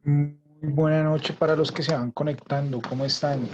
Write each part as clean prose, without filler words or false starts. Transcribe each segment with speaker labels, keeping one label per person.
Speaker 1: Muy buena noche para los que se van conectando. ¿Cómo están?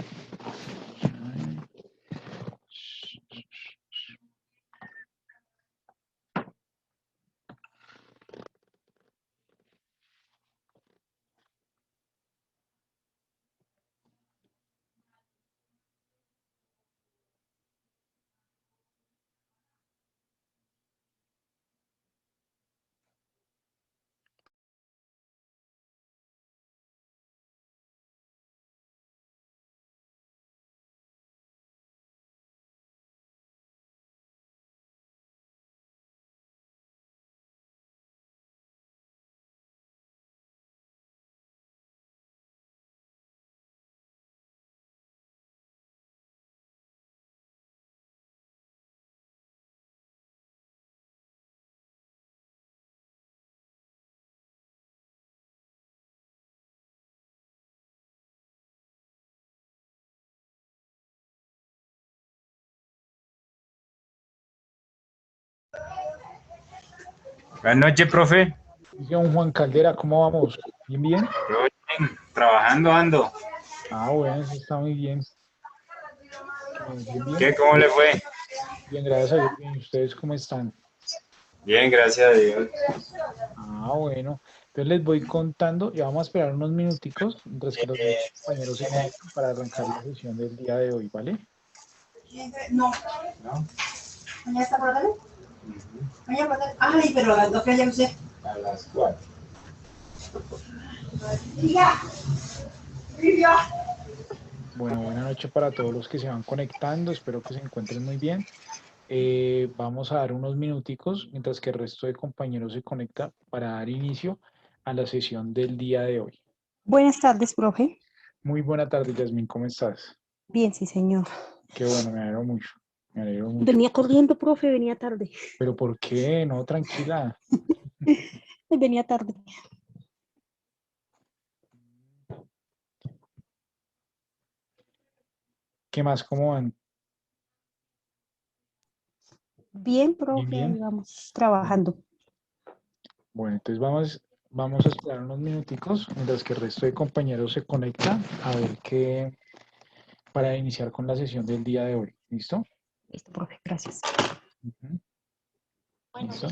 Speaker 2: Buenas noches, profe.
Speaker 1: Don Juan Caldera, ¿cómo vamos? ¿Bien, bien?
Speaker 2: Todo bien, trabajando ando.
Speaker 1: Ah, bueno, eso está muy bien. Bien, bien.
Speaker 2: ¿Qué? ¿Cómo le fue?
Speaker 1: Bien, gracias a Dios. Bien, ¿y ustedes cómo están?
Speaker 2: Bien, gracias a Dios.
Speaker 1: Ah, bueno. Entonces les voy contando y vamos a esperar unos minuticos mientras que los demás compañeros se conectan para arrancar la sesión del día de hoy, ¿vale?
Speaker 3: No.
Speaker 2: ¿No?
Speaker 3: ¿Mañana está por la tarde? Mañana por la tarde. Ay, pero a las 2 que ya usted.
Speaker 2: A las 4.
Speaker 3: ¡Ya! ¡Ya!
Speaker 1: Bueno, buena noche para todos los que se van conectando. Espero que se encuentren muy bien. Vamos a dar unos minuticos mientras que el resto de compañeros se conecta para dar inicio a la sesión del día de hoy.
Speaker 4: Buenas tardes, profe.
Speaker 1: Muy buena tarde, Yasmín, ¿cómo estás?
Speaker 4: Bien, sí, señor.
Speaker 1: Qué bueno, me alegro mucho, me alegro mucho.
Speaker 4: Venía corriendo, profe, venía tarde.
Speaker 1: Pero ¿por qué? No, tranquila.
Speaker 4: Venía tarde.
Speaker 1: ¿Qué más? ¿Cómo van?
Speaker 4: Bien,
Speaker 1: Bien,
Speaker 4: profe, ahí
Speaker 1: bien.
Speaker 4: vamos trabajando.
Speaker 1: Bueno, entonces vamos a esperar unos minuticos mientras que el resto de compañeros se conecta a ver qué, para iniciar con la sesión del día de hoy. ¿Listo?
Speaker 4: Listo, profe, gracias.
Speaker 1: Ujú. ¿Listo?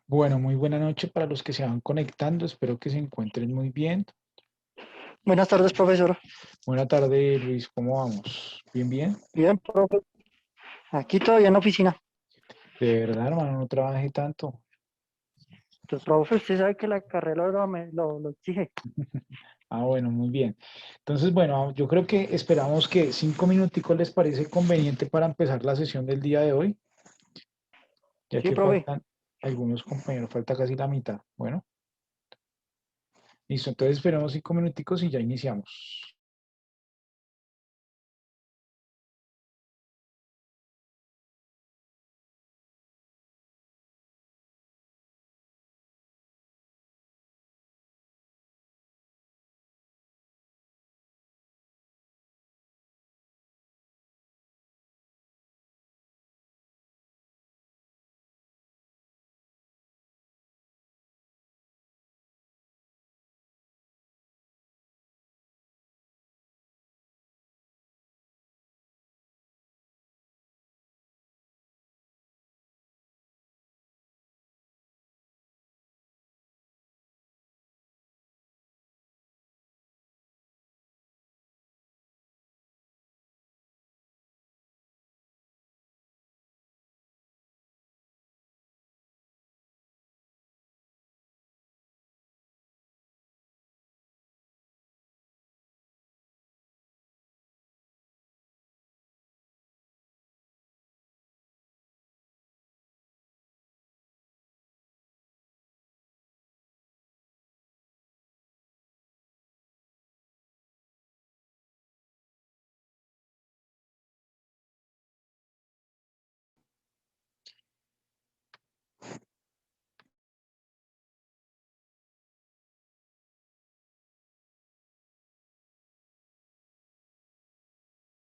Speaker 1: Bueno, muy buena noche para los que se van conectando. Espero que se encuentren muy bien.
Speaker 5: Buenas tardes, profesor.
Speaker 1: Buena tarde, Luis. ¿Cómo vamos? ¿Bien, bien?
Speaker 5: Bien, profe. Aquí todavía en la oficina.
Speaker 1: De verdad, hermano, no trabajé tanto.
Speaker 5: Pues, profe, usted sabe que la carrera lo exige.
Speaker 1: Ah, bueno, muy bien. Entonces, bueno, yo creo que esperamos que 5 minuticos les parece conveniente para empezar la sesión del día de hoy, ya
Speaker 5: Sí,
Speaker 1: que
Speaker 5: profe.
Speaker 1: faltan algunos compañeros, falta casi la mitad. Bueno. Listo, entonces esperemos 5 minuticos y ya iniciamos.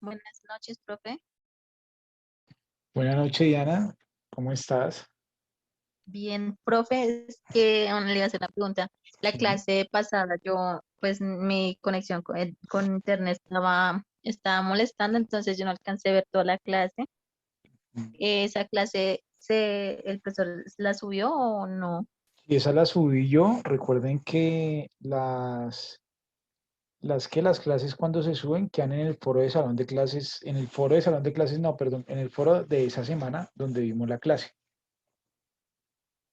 Speaker 6: Buenas noches, profe.
Speaker 1: Buenas noches, Diana. ¿Cómo estás?
Speaker 6: Bien, profe, es que le iba a hacer una pregunta. La
Speaker 1: Sí.
Speaker 6: clase pasada, yo, pues mi conexión con internet estaba molestando, entonces yo no alcancé a ver toda la clase. ¿Esa clase el profesor la subió o no?
Speaker 1: Y esa la subí yo. Recuerden que las clases cuando se suben quedan en el foro de salón de clases, en el foro de salón de clases, no, perdón, en el foro de esa semana donde vimos la clase.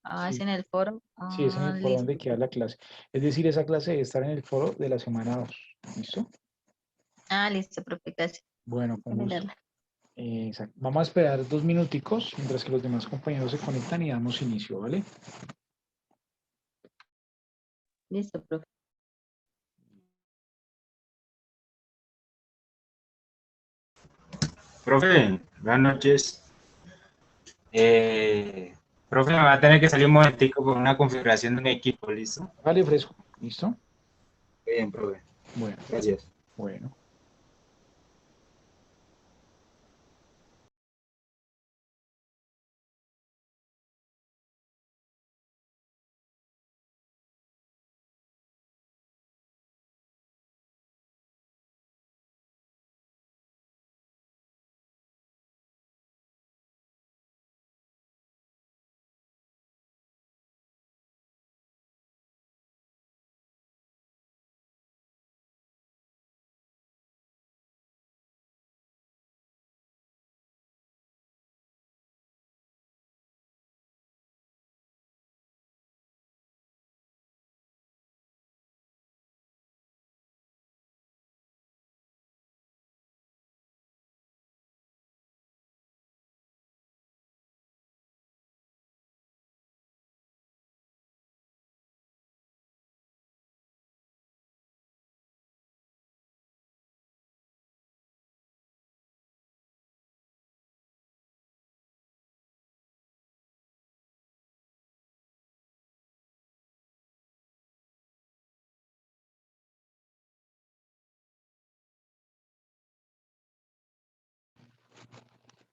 Speaker 6: Ah, es
Speaker 1: Sí,
Speaker 6: en el foro.
Speaker 1: sí, es en
Speaker 6: Ah,
Speaker 1: el foro donde
Speaker 6: listo.
Speaker 1: queda la clase. Es decir, esa clase debe estar en el foro de la semana 2. ¿Listo?
Speaker 6: Ah, listo, profe, gracias.
Speaker 1: Bueno, con
Speaker 6: Voy a
Speaker 1: gusto.
Speaker 6: mirarla.
Speaker 1: Exacto. Vamos a esperar 2 minuticos mientras que los demás compañeros se conectan y damos inicio, ¿vale?
Speaker 6: Listo, profe.
Speaker 2: Profe, buenas noches. Profe, me va a tener que salir un momentico por una configuración de un equipo, ¿listo?
Speaker 1: Vale, fresco. ¿Listo?
Speaker 2: Bien, profe.
Speaker 1: Bueno,
Speaker 2: Gracias.
Speaker 1: bueno.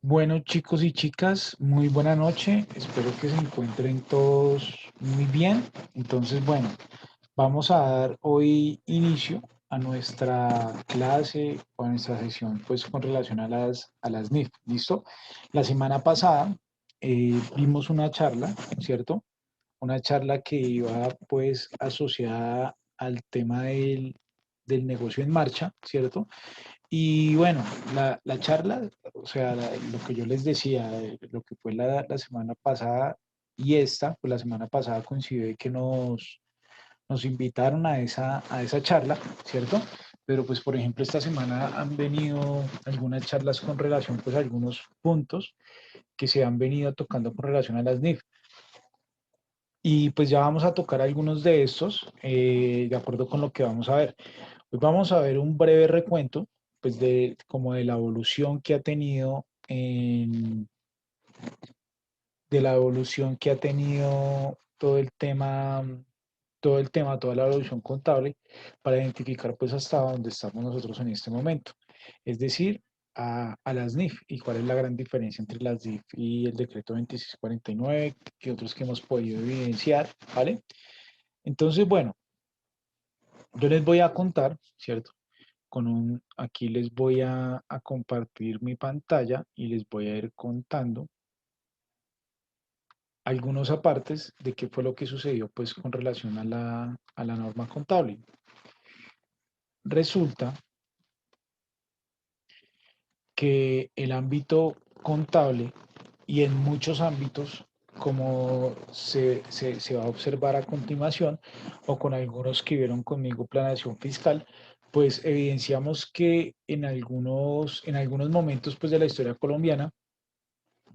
Speaker 1: Bueno, chicos y chicas, muy buena noche. Espero que se encuentren todos muy bien. Entonces, bueno, vamos a dar hoy inicio a nuestra clase o a nuestra sesión, pues con relación a las NIF. ¿Listo? La semana pasada vimos una charla, ¿cierto? Una charla que iba pues asociada al tema del negocio en marcha, ¿cierto? Y bueno, la charla, o sea, lo que yo les decía, lo que fue la semana pasada y esta, pues la semana pasada coincide que nos invitaron a esa charla, ¿cierto? Pero pues, por ejemplo, esta semana han venido algunas charlas con relación pues a algunos puntos que se han venido tocando con relación a las NIF. Y pues ya vamos a tocar algunos de estos, de acuerdo con lo que vamos a ver. Hoy vamos a ver un breve recuento, pues de como de la evolución que ha tenido de la evolución que ha tenido toda la evolución contable para identificar pues hasta dónde estamos nosotros en este momento. Es decir, a las NIF y cuál es la gran diferencia entre las NIF y el decreto 2649, que otros que hemos podido evidenciar, ¿vale? Entonces, bueno, yo les voy a contar, ¿cierto? Aquí les voy a compartir mi pantalla y les voy a ir contando algunos apartes de qué fue lo que sucedió pues con relación a la norma contable. Resulta que el ámbito contable y en muchos ámbitos, como se va a observar a continuación, o con algunos que vieron conmigo planeación fiscal, pues evidenciamos que en algunos momentos pues, de la historia colombiana,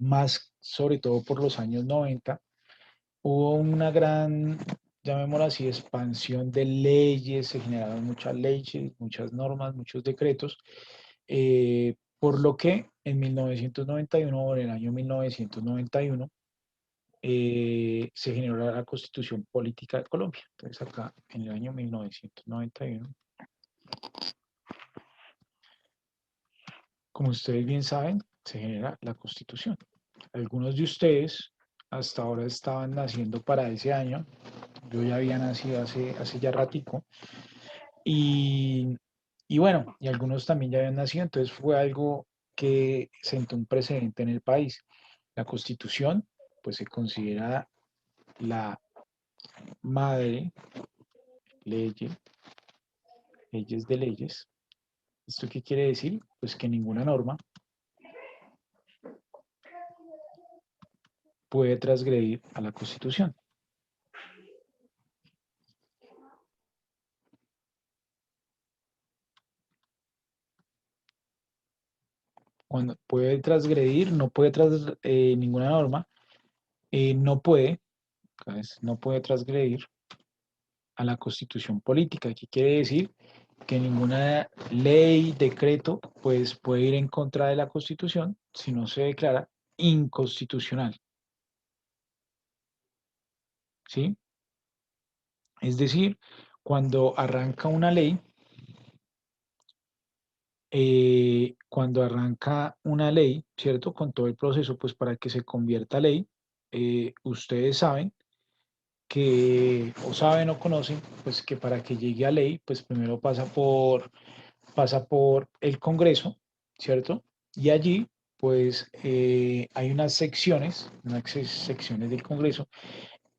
Speaker 1: más sobre todo por los años 90, hubo una gran, llamémoslo así, expansión de leyes, se generaron muchas leyes, muchas normas, muchos decretos, por lo que en 1991 o en el año 1991 se generó la Constitución Política de Colombia. Entonces acá en el año 1991, como ustedes bien saben, se genera la Constitución. Algunos de ustedes hasta ahora estaban naciendo para ese año. Yo ya había nacido hace ya ratico. Y, y bueno, y algunos también ya habían nacido, entonces fue algo que sentó un precedente en el país. La Constitución, pues se considera la madre leyes, leyes de leyes. ¿Esto qué quiere decir? Pues que ninguna norma puede transgredir a la Constitución. Cuando puede transgredir, no puede ninguna norma, no puede, ¿sabes? No puede transgredir a la Constitución política. ¿Qué quiere decir? Que ninguna ley, decreto, pues puede ir en contra de la Constitución si no se declara inconstitucional. ¿Sí? Es decir, cuando arranca una ley, ¿cierto? Con todo el proceso, pues para que se convierta a ley, ustedes saben que, o saben o conocen, pues que para que llegue a ley, pues primero pasa por el Congreso, ¿cierto? Y allí, pues, hay unas secciones del Congreso,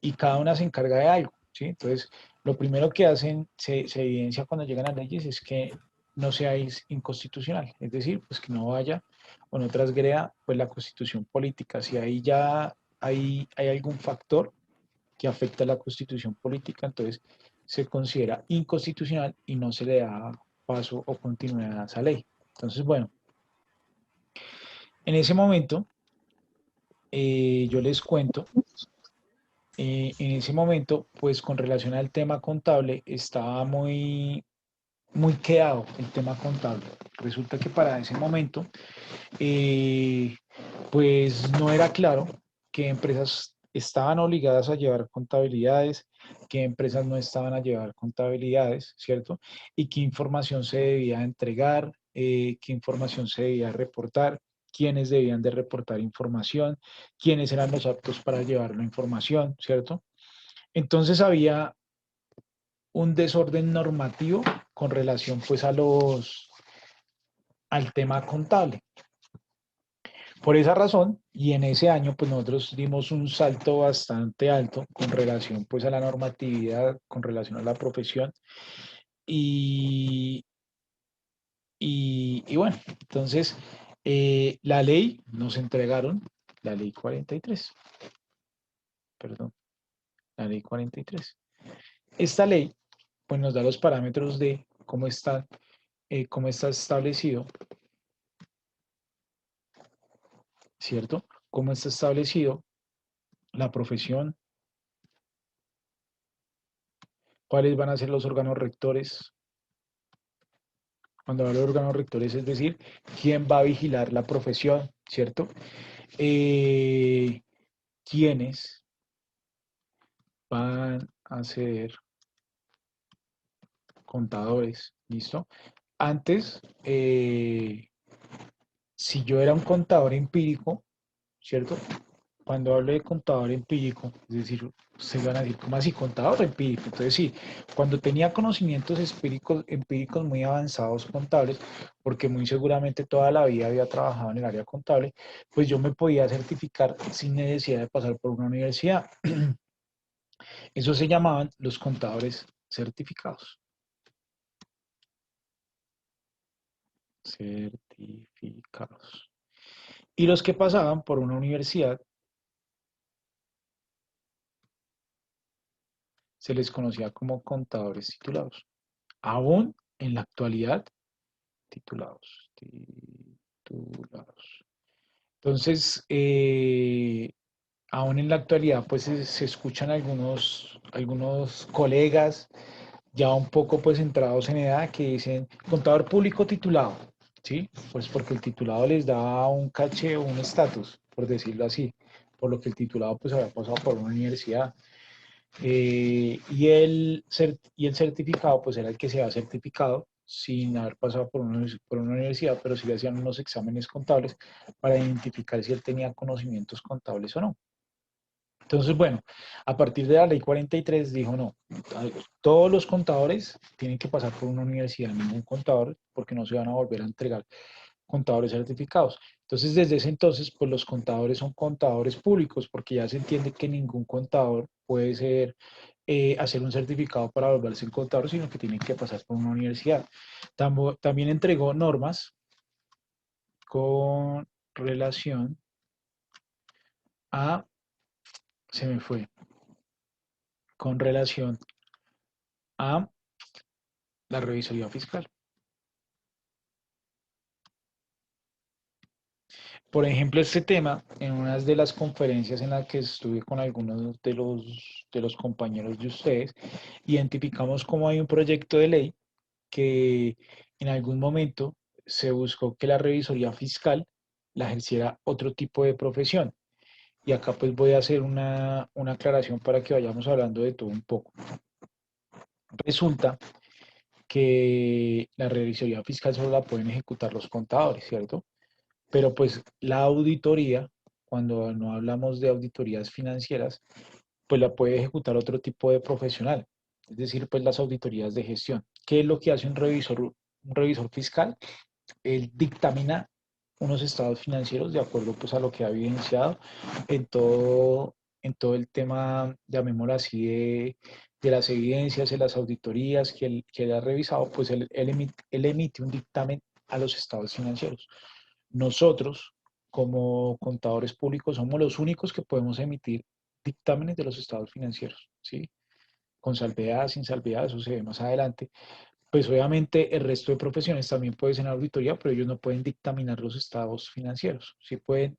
Speaker 1: y cada una se encarga de algo, ¿sí? Entonces, lo primero que hacen, se evidencia cuando llegan a leyes, es que no sea inconstitucional, es decir, pues que no vaya o no transgreda, pues, la constitución política. Si ahí ya hay algún factor que afecta a la constitución política, entonces se considera inconstitucional y no se le da paso o continuidad a esa ley. Entonces, bueno, en ese momento, yo les cuento, en ese momento, pues con relación al tema contable, estaba muy quedado el tema contable. Resulta que para ese momento, eh, pues no era claro qué empresas estaban obligadas a llevar contabilidades, qué empresas no estaban a llevar contabilidades, ¿cierto? Y qué información se debía entregar, qué información se debía reportar, quiénes debían de reportar información, quiénes eran los aptos para llevar la información, ¿cierto? Entonces había un desorden normativo con relación pues al tema contable. Por esa razón, y en ese año, pues nosotros dimos un salto bastante alto con relación pues a la normatividad, con relación a la profesión. Y, y bueno, entonces la ley nos entregaron, la ley 43, perdón, la ley 43. Esta ley pues nos da los parámetros de cómo está establecido, ¿cierto? Cómo está establecido la profesión, ¿Cuáles van a ser los órganos rectores? Cuando hablo de órganos rectores, es decir, quién va a vigilar la profesión, ¿cierto? ¿Quiénes van a ser contadores? ¿Listo? Antes, si yo era un contador empírico, ¿cierto? Cuando hablo de contador empírico, es decir, se van a decir, ¿cómo así? Contador empírico. Entonces, sí, cuando tenía conocimientos empíricos muy avanzados contables, porque muy seguramente toda la vida había trabajado en el área contable, pues yo me podía certificar sin necesidad de pasar por una universidad. Eso se llamaban los contadores certificados. Certificados. Y los que pasaban por una universidad se les conocía como contadores titulados. Aún en la actualidad, titulados. Entonces, aún en la actualidad, pues se escuchan algunos colegas ya un poco pues entrados en edad que dicen contador público titulado, ¿sí? Pues porque el titulado les da un caché o un estatus, por decirlo así, por lo que el titulado pues había pasado por una universidad. Y el certificado, pues era el que se había certificado sin haber pasado por una universidad, pero sí le hacían unos exámenes contables para identificar si él tenía conocimientos contables o no. Entonces, bueno, a partir de la ley 43 dijo, no, todos los contadores tienen que pasar por una universidad, ningún contador, porque no se van a volver a entregar contadores certificados. Entonces, desde ese entonces, pues los contadores son contadores públicos, porque ya se entiende que ningún contador puede hacer un certificado para volverse un contador, sino que tienen que pasar por una universidad. También entregó normas con relación a, se me fue, con relación a la revisoría fiscal. Por ejemplo, este tema, en una de las conferencias en las que estuve con algunos de los compañeros de ustedes, identificamos cómo hay un proyecto de ley que en algún momento se buscó que la revisoría fiscal la ejerciera otro tipo de profesión. Y acá pues voy a hacer una aclaración para que vayamos hablando de todo un poco. Resulta que la revisoría fiscal solo la pueden ejecutar los contadores, ¿cierto? Pero pues la auditoría, cuando no hablamos de auditorías financieras, pues la puede ejecutar otro tipo de profesional, es decir, pues las auditorías de gestión. ¿Qué es lo que hace un revisor fiscal? Él dictamina unos estados financieros de acuerdo pues a lo que ha evidenciado en todo el tema, llamémoslo así, de las evidencias, de las auditorías que él ha revisado, pues él emite un dictamen a los estados financieros. Nosotros, como contadores públicos, somos los únicos que podemos emitir dictámenes de los estados financieros, ¿sí? Con salvedad, sin salvedad, eso se ve más adelante. Pues obviamente el resto de profesiones también pueden ser auditoría, pero ellos no pueden dictaminar los estados financieros. Sí pueden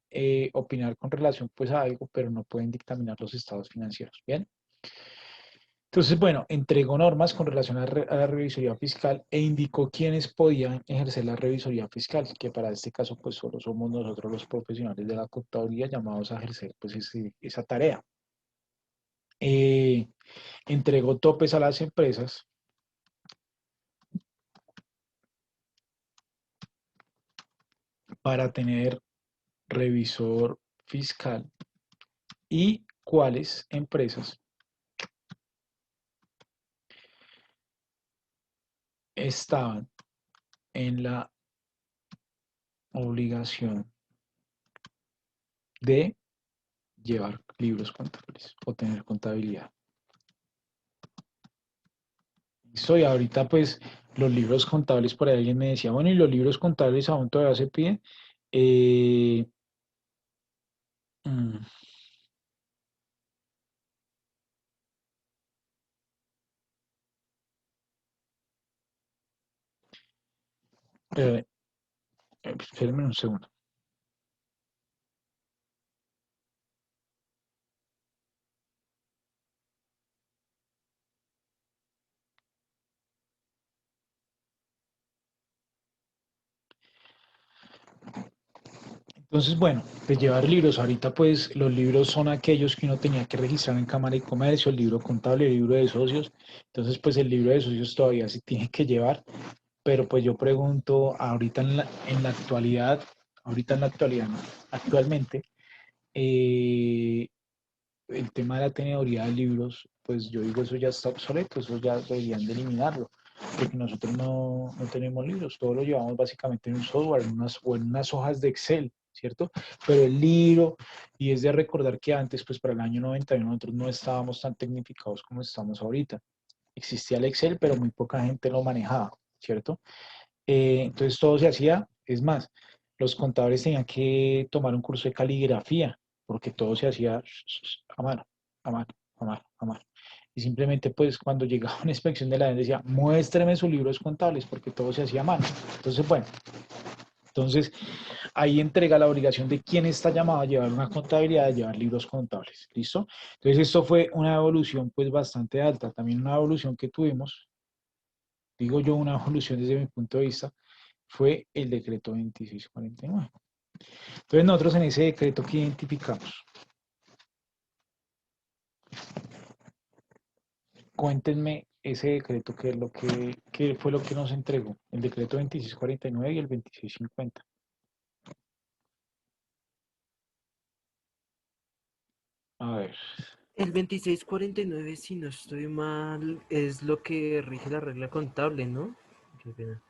Speaker 1: opinar con relación pues a algo, pero no pueden dictaminar los estados financieros. ¿Bien? Entonces, bueno, entregó normas con relación a la revisoría fiscal e indicó quiénes podían ejercer la revisoría fiscal, que para este caso pues solo somos nosotros los profesionales de la contaduría llamados a ejercer pues esa tarea. Eh, Entregó topes a las empresas para tener revisor fiscal y cuáles empresas estaban en la obligación de llevar libros contables o tener contabilidad. Listo, y ahorita pues los libros contables, por ahí alguien me decía, bueno, ¿y los libros contables aún todavía se piden? Eh, mm, eh, Espérenme un segundo. Entonces, bueno, pues llevar libros. Ahorita pues los libros son aquellos que uno tenía que registrar en Cámara de Comercio, el libro contable, el libro de socios. Entonces, pues el libro de socios todavía se tiene que llevar. Pero pues yo pregunto, ahorita en la actualidad, no, actualmente, eh, el tema de la tenedoría de libros, pues yo digo, eso ya está obsoleto, eso ya deberían de eliminarlo, porque nosotros no tenemos libros, todo lo llevamos básicamente en un software o en unas hojas de Excel, ¿cierto? Pero el libro, y es de recordar que antes, pues para el año 91, nosotros no estábamos tan tecnificados como estamos ahorita. Existía el Excel, pero muy poca gente lo manejaba, ¿cierto? Entonces todo se hacía, es más, los contadores tenían que tomar un curso de caligrafía, porque todo se hacía a mano, a mano, a mano, a mano. Y simplemente pues cuando llegaba una inspección de la DEN decía, muéstreme sus libros contables, porque todo se hacía a mano. Entonces, bueno, entonces ahí entrega la obligación de quién está llamado a llevar una contabilidad, a llevar libros contables, ¿listo? Entonces esto fue una evolución pues bastante alta, también una evolución que tuvimos, digo yo una evolución desde mi punto de vista, fue el decreto 2649. Entonces nosotros en ese decreto que identificamos, cuéntenme ese decreto qué es lo qué fue lo que nos entregó, el decreto 2649 y el 2650. A ver,
Speaker 7: El 2649, si no estoy mal, es lo que rige la regla contable, ¿no? Qué pena.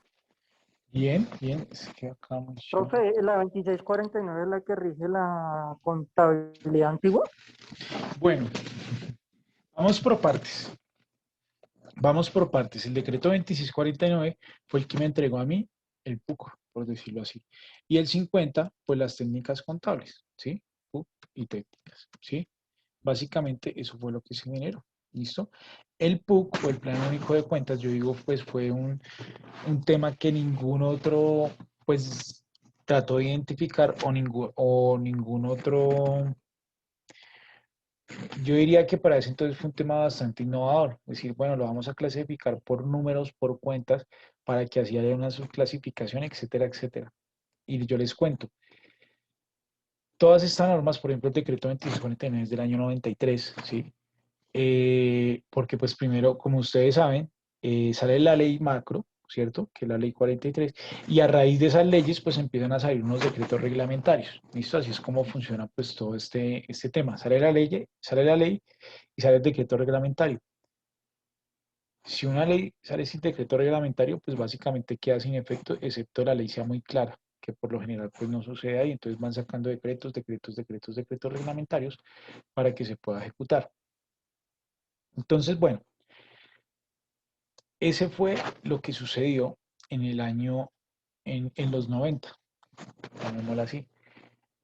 Speaker 1: bien, bien, es que acá menciona.
Speaker 5: Profe, la 2649 es la que rige la contabilidad antigua.
Speaker 1: Bueno, vamos por partes. Vamos por partes. El decreto 2649 fue el que me entregó a mí el PUC, por decirlo así. Y el 50, pues las técnicas contables, ¿sí? PUC y técnicas, ¿sí? Básicamente eso fue lo que se generó. ¿Listo? El PUC o el Plan Único de Cuentas, yo digo, pues fue un tema que ningún otro, pues, trató de identificar o ningún otro. Yo diría que para ese entonces fue un tema bastante innovador. Es decir, bueno, lo vamos a clasificar por números, por cuentas, para que así haya una subclasificación, etcétera, etcétera. Y yo les cuento, todas estas normas, por ejemplo, el decreto 2649 es del año 93, ¿sí? Porque pues primero, como ustedes saben, sale la ley macro, ¿cierto? Que es la ley 43, y a raíz de esas leyes pues empiezan a salir unos decretos reglamentarios, ¿listo? Así es como funciona pues todo este tema. Sale la ley y sale el decreto reglamentario. Si una ley sale sin decreto reglamentario, pues básicamente queda sin efecto, excepto la ley sea muy clara, que por lo general pues no sucede ahí, entonces van sacando decretos reglamentarios para que se pueda ejecutar. Entonces, bueno, ese fue lo que sucedió en el año, en los 90, llamémoslo así,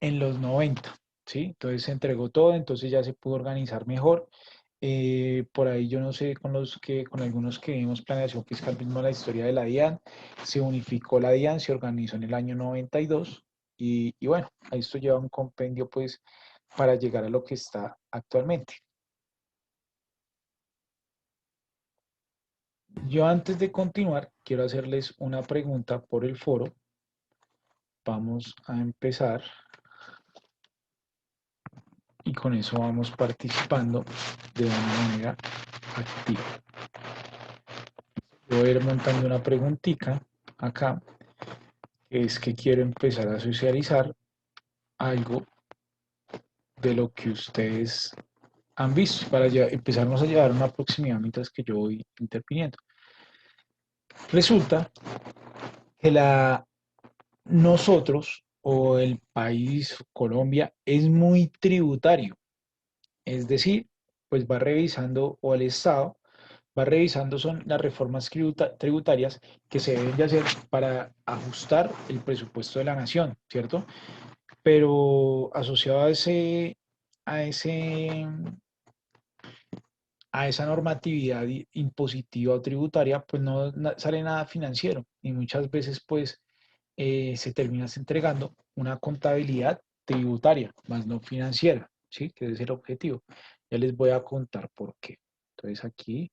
Speaker 1: en los 90, ¿sí? Entonces se entregó todo, entonces ya se pudo organizar mejor. Por ahí yo no sé, con algunos que vimos planeación fiscal, mismo la historia de la DIAN, se unificó la DIAN, se organizó en el año 92 y bueno, esto lleva un compendio pues para llegar a lo que está actualmente. Yo antes de continuar, quiero hacerles una pregunta por el foro. Vamos a empezar y con eso vamos participando de una manera activa. Voy a ir montando una preguntita acá, que es que quiero empezar a socializar algo de lo que ustedes han visto para empezarnos a llevar una proximidad mientras que yo voy interviniendo. Resulta que nosotros o el país, Colombia, es muy tributario. Es decir, pues va revisando, o el Estado va revisando son las reformas tributarias que se deben de hacer para ajustar el presupuesto de la nación, ¿cierto? Pero asociado a ese, a esa normatividad impositiva o tributaria, pues no sale nada financiero y muchas veces pues se termina entregando una contabilidad tributaria, más no financiera, ¿sí? Que es el objetivo. Ya les voy a contar por qué. Entonces aquí,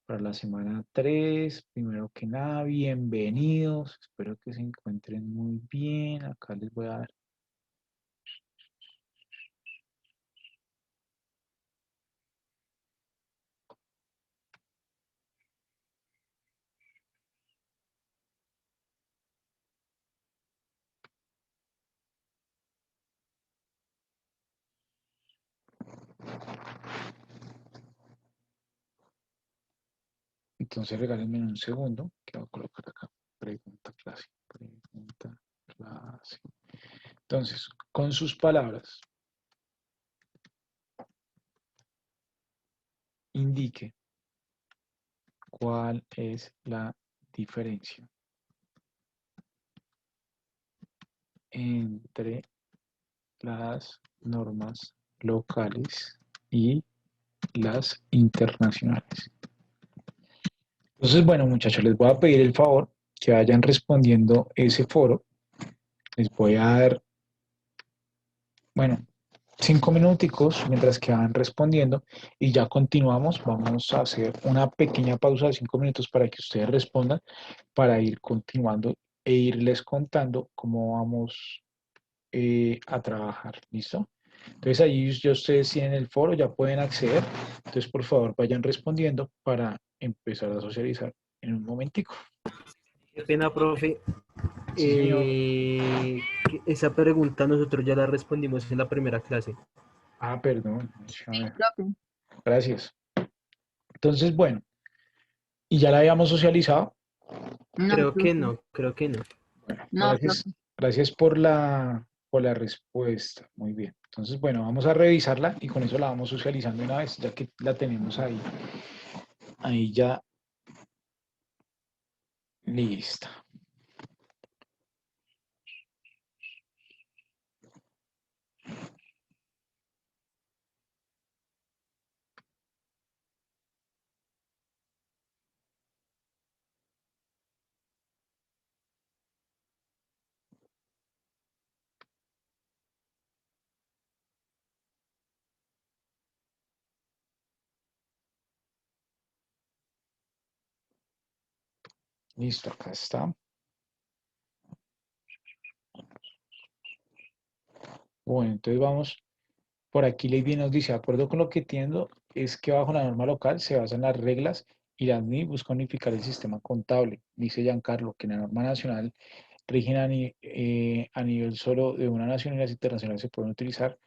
Speaker 1: para la semana 3 primero que nada, bienvenidos. Espero que se encuentren muy bien. Acá les voy a dar Entonces regálenme un segundo, que voy a colocar acá. Pregunta clase. Pregunta clase. Entonces, con sus palabras, indique cuál es la diferencia entre las normas locales y las internacionales. Entonces, bueno, muchachos, les voy a pedir el favor que vayan respondiendo ese foro. Les voy a dar, bueno, 5 minuticos mientras que van respondiendo y ya continuamos. Vamos a hacer una pequeña pausa de 5 minutos para que ustedes respondan, para ir continuando e irles contando cómo vamos a trabajar. ¿Listo? Entonces ahí ya ustedes tienen el foro, ya pueden acceder. Entonces por favor vayan respondiendo para empezar a socializar en un momentico.
Speaker 7: Qué pena, profe.
Speaker 1: Sí, señor.
Speaker 7: Esa pregunta nosotros ya la respondimos en la primera clase.
Speaker 1: Ah, perdón. A ver.
Speaker 6: Profe.
Speaker 1: Gracias. Entonces, bueno, y ya la habíamos socializado.
Speaker 6: No, profe.
Speaker 7: Creo que no.
Speaker 1: Bueno,
Speaker 6: No,
Speaker 1: gracias,
Speaker 6: profe.
Speaker 1: gracias por la respuesta. Muy bien. Entonces, bueno, vamos a revisarla y con eso la vamos socializando una vez, ya que la tenemos ahí. Ahí ya lista. Listo, acá está. Bueno, entonces vamos. Por aquí Lady nos dice, de acuerdo con lo que entiendo, es que bajo la norma local se basan las reglas y la NIF busca unificar el sistema contable. Dice Giancarlo que la norma nacional rigen a nivel solo de una nación y las internacionales se pueden utilizar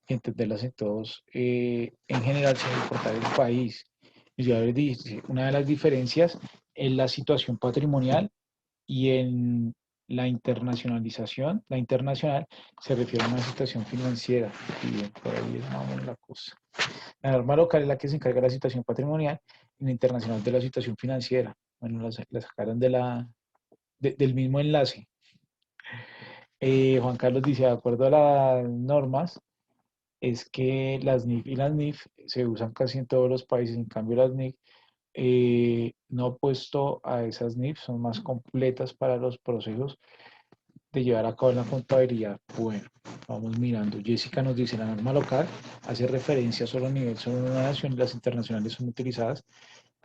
Speaker 1: y entenderlas en todos, en general, sin importar el país. Y ya les dije, una de las diferencias es la situación patrimonial y en la internacionalización, la internacional se refiere a una situación financiera. Y bien, por ahí es más o menos la cosa. La norma local es la que se encarga de la situación patrimonial y la internacional de la situación financiera. Bueno, la sacaron del mismo enlace. Juan Carlos dice, de acuerdo a las normas, es que las NIF y las NIF se usan casi en todos los países, en cambio las NIF, no opuesto a esas NIF, son más completas para los procesos de llevar a cabo la contabilidad. Bueno, vamos mirando. Jessica nos dice, la norma local hace referencia solo a nivel solo de una nación y las internacionales son utilizadas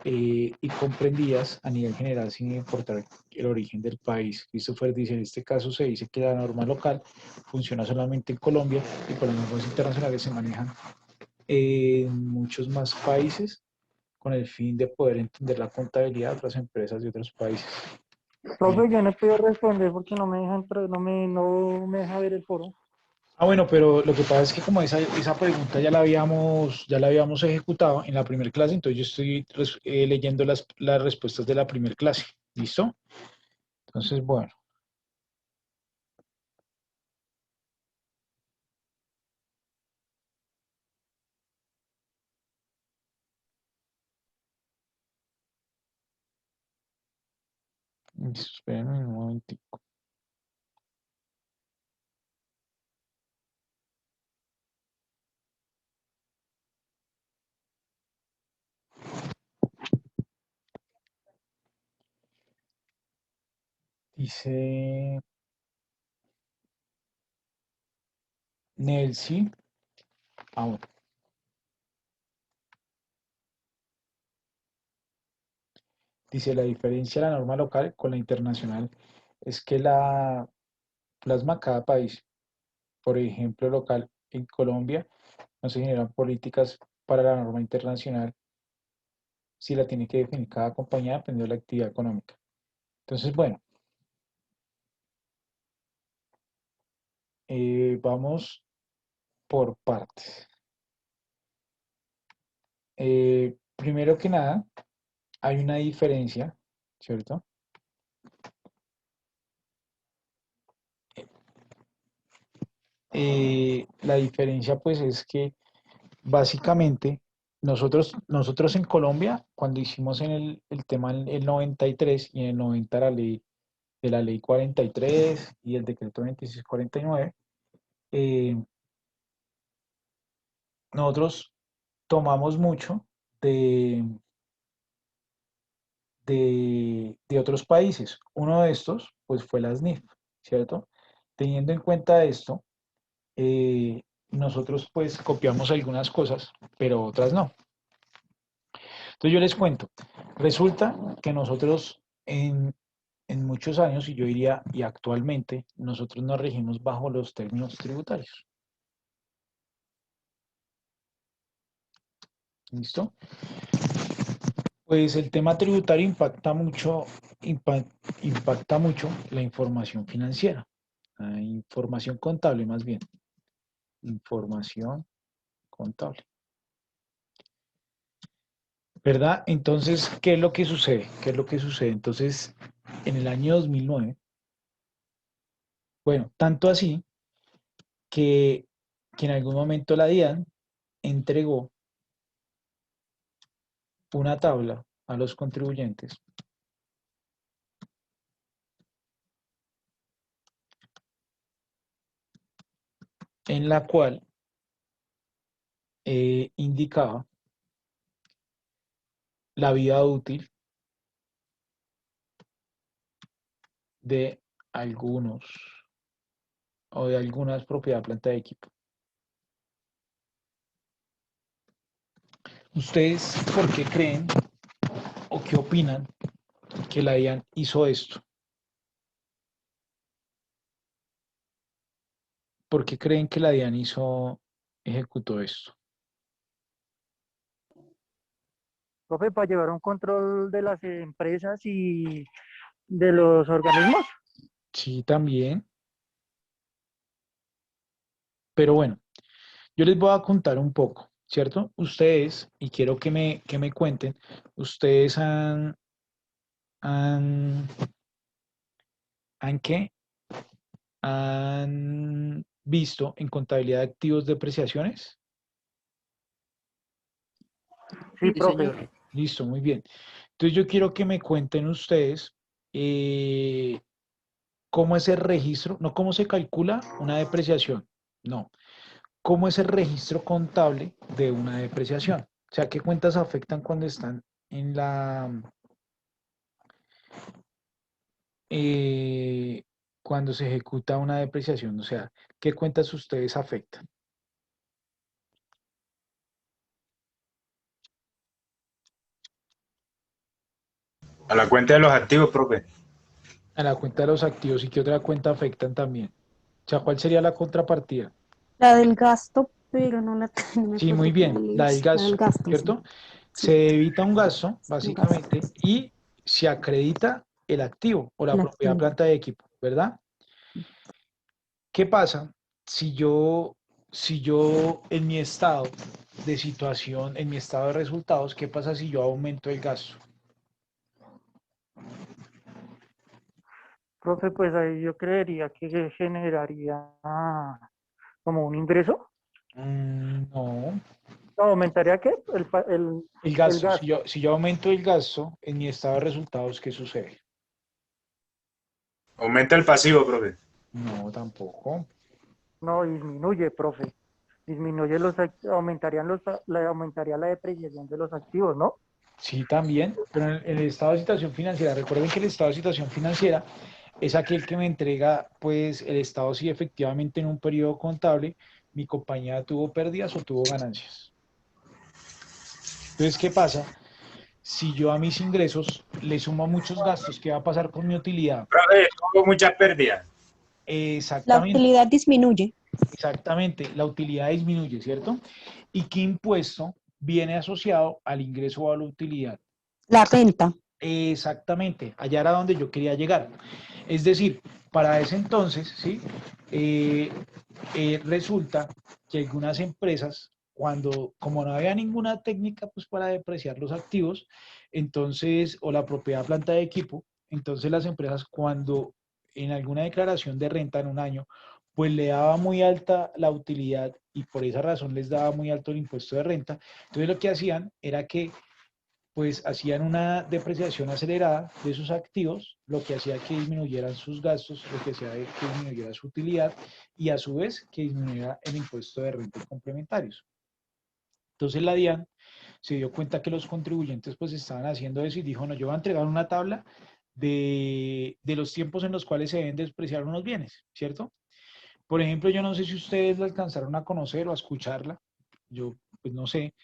Speaker 1: y comprendidas a nivel general sin importar el origen del país. Christopher dice, en este caso se dice que la norma local funciona solamente en Colombia y por las normas internacionales se manejan en muchos más países con el fin de poder entender la contabilidad de otras empresas de otros países.
Speaker 5: Profe, yo no puedo responder porque no me deja no me deja ver el foro.
Speaker 1: Ah, bueno, pero lo que pasa es que como esa pregunta ya la habíamos ejecutado en la primera clase, entonces yo estoy leyendo las respuestas de la primera clase. ¿Listo? Entonces, bueno. Espérenme un momentico. Dice Nelsi. Ah, bueno. Dice la diferencia de la norma local con la internacional es que la plasma cada país. Por ejemplo, local en Colombia no se generan políticas para la norma internacional si la tiene que definir cada compañía dependiendo de la actividad económica. Entonces, bueno, vamos por partes. Primero que nada, hay una diferencia, ¿cierto? La diferencia pues es que básicamente nosotros en Colombia, cuando hicimos en el tema en el 93 y en el 90 la ley 43 y el decreto 2649, nosotros tomamos mucho de, de otros países. Uno de estos, pues fue la SNIF, ¿cierto? Teniendo en cuenta esto, nosotros pues copiamos algunas cosas, pero otras no. Entonces yo les cuento, resulta que nosotros en muchos años, y yo diría, y actualmente, nosotros nos regimos bajo los términos tributarios. ¿Listo? Pues el tema tributario impacta mucho la información financiera, la información contable más bien, información contable. ¿Verdad? Entonces, ¿qué es lo que sucede? ¿Qué es lo que sucede? Entonces, en el año 2009, bueno, tanto así que en algún momento la DIAN entregó una tabla a los contribuyentes en la cual indicaba la vida útil de algunos o de algunas propiedades planta de equipo. ¿Ustedes por qué creen o qué opinan que la DIAN hizo esto? ¿Por qué creen que la DIAN ejecutó esto?
Speaker 5: Profe, para llevar un control de las empresas y de los organismos.
Speaker 1: Sí, también. Pero bueno, yo les voy a contar un poco, ¿cierto? Ustedes, y quiero que me cuenten, ustedes han, han qué? ¿Han visto en contabilidad de activos depreciaciones?
Speaker 5: Sí,
Speaker 7: Sí,
Speaker 5: profe.
Speaker 7: señor.
Speaker 1: Listo, muy bien. Entonces yo quiero que me cuenten ustedes cómo es el registro, no cómo se calcula una depreciación, no, cómo es el registro contable de una depreciación. O sea, qué cuentas afectan cuando están en eh, cuando se ejecuta una depreciación. O sea, qué cuentas ustedes afectan.
Speaker 2: A la cuenta de los activos, profe.
Speaker 1: A la cuenta de los activos y qué otra cuenta afectan también. O sea, ¿cuál sería la contrapartida?
Speaker 4: La del gasto, pero no la no me
Speaker 1: Sí, muy
Speaker 4: acuerdo cómo
Speaker 1: bien,
Speaker 4: le
Speaker 1: la del
Speaker 4: dice. La del
Speaker 1: gasto,
Speaker 4: gasto, sí.
Speaker 1: ¿cierto?
Speaker 4: Sí,
Speaker 1: Se evita un gasto,
Speaker 4: el gasto,
Speaker 1: básicamente, y se acredita el activo o la
Speaker 4: el
Speaker 1: propiedad,
Speaker 4: activo.
Speaker 1: planta de equipo, ¿verdad? ¿Qué pasa si yo en mi estado de situación, en mi estado de resultados, qué pasa si yo aumento el gasto?
Speaker 5: Profe, pues ahí yo creería que generaría como un ingreso.
Speaker 1: No,
Speaker 5: No, ¿aumentaría qué?
Speaker 1: el
Speaker 5: El
Speaker 1: gasto,
Speaker 5: gasto.
Speaker 1: si yo aumento el gasto en mi estado de resultados, ¿qué sucede?
Speaker 2: Aumenta el pasivo, profe.
Speaker 1: No, tampoco.
Speaker 5: No, disminuye, profe. Disminuye aumentarían aumentaría la depreciación de los activos, ¿no?
Speaker 1: Sí, también, pero en el estado de situación financiera, recuerden que el estado de situación financiera es aquel que me entrega, pues, el estado si efectivamente en un periodo contable mi compañía tuvo pérdidas o tuvo ganancias. Entonces, ¿qué pasa? Si yo a mis ingresos le sumo muchos gastos, ¿qué va a pasar con mi utilidad?
Speaker 2: Profe, hubo muchas pérdidas.
Speaker 4: La
Speaker 1: Exactamente,
Speaker 4: utilidad disminuye.
Speaker 1: exactamente, la utilidad disminuye, ¿cierto? ¿Y qué impuesto viene asociado al ingreso o a la utilidad?
Speaker 4: La renta.
Speaker 1: Exactamente, allá era donde yo quería llegar. Es decir, para ese entonces, ¿sí? Resulta que algunas empresas como no había ninguna técnica pues para depreciar los activos, entonces, o la propiedad planta de equipo, entonces las empresas cuando en alguna declaración de renta en un año, pues le daba muy alta la utilidad y por esa razón les daba muy alto el impuesto de renta, entonces lo que hacían era que pues hacían una depreciación acelerada de sus activos, lo que hacía que disminuyeran sus gastos, lo que hacía que disminuyera su utilidad y a su vez que disminuyera el impuesto de renta y complementarios. Entonces la DIAN se dio cuenta que los contribuyentes pues estaban haciendo eso y dijo, no, yo voy a entregar una tabla de los tiempos en los cuales se deben despreciar unos bienes, ¿cierto? Por ejemplo, yo no sé si ustedes la alcanzaron a conocer o a escucharla, yo pues no sé,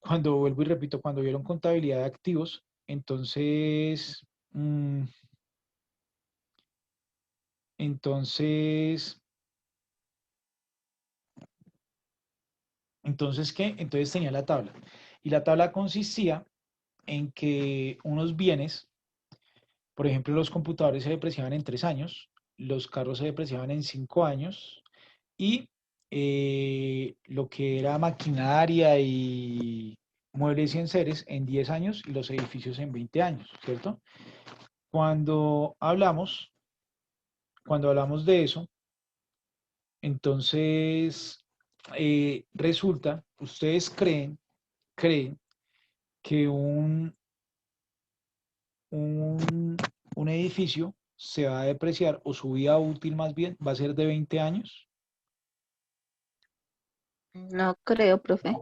Speaker 1: cuando vuelvo y repito, cuando vieron contabilidad de activos, entonces, entonces, entonces, ¿qué? Entonces tenía la tabla. Y la tabla consistía en que unos bienes, por ejemplo, los computadores se depreciaban en 3 años, los carros se depreciaban en 5 años y lo que era maquinaria y muebles y enseres en 10 años y los edificios en 20 años, ¿cierto? Cuando hablamos, cuando hablamos de eso, entonces resulta, ustedes creen que un, un edificio se va a depreciar o su vida útil más bien va a ser de 20 años.
Speaker 6: No creo, profe.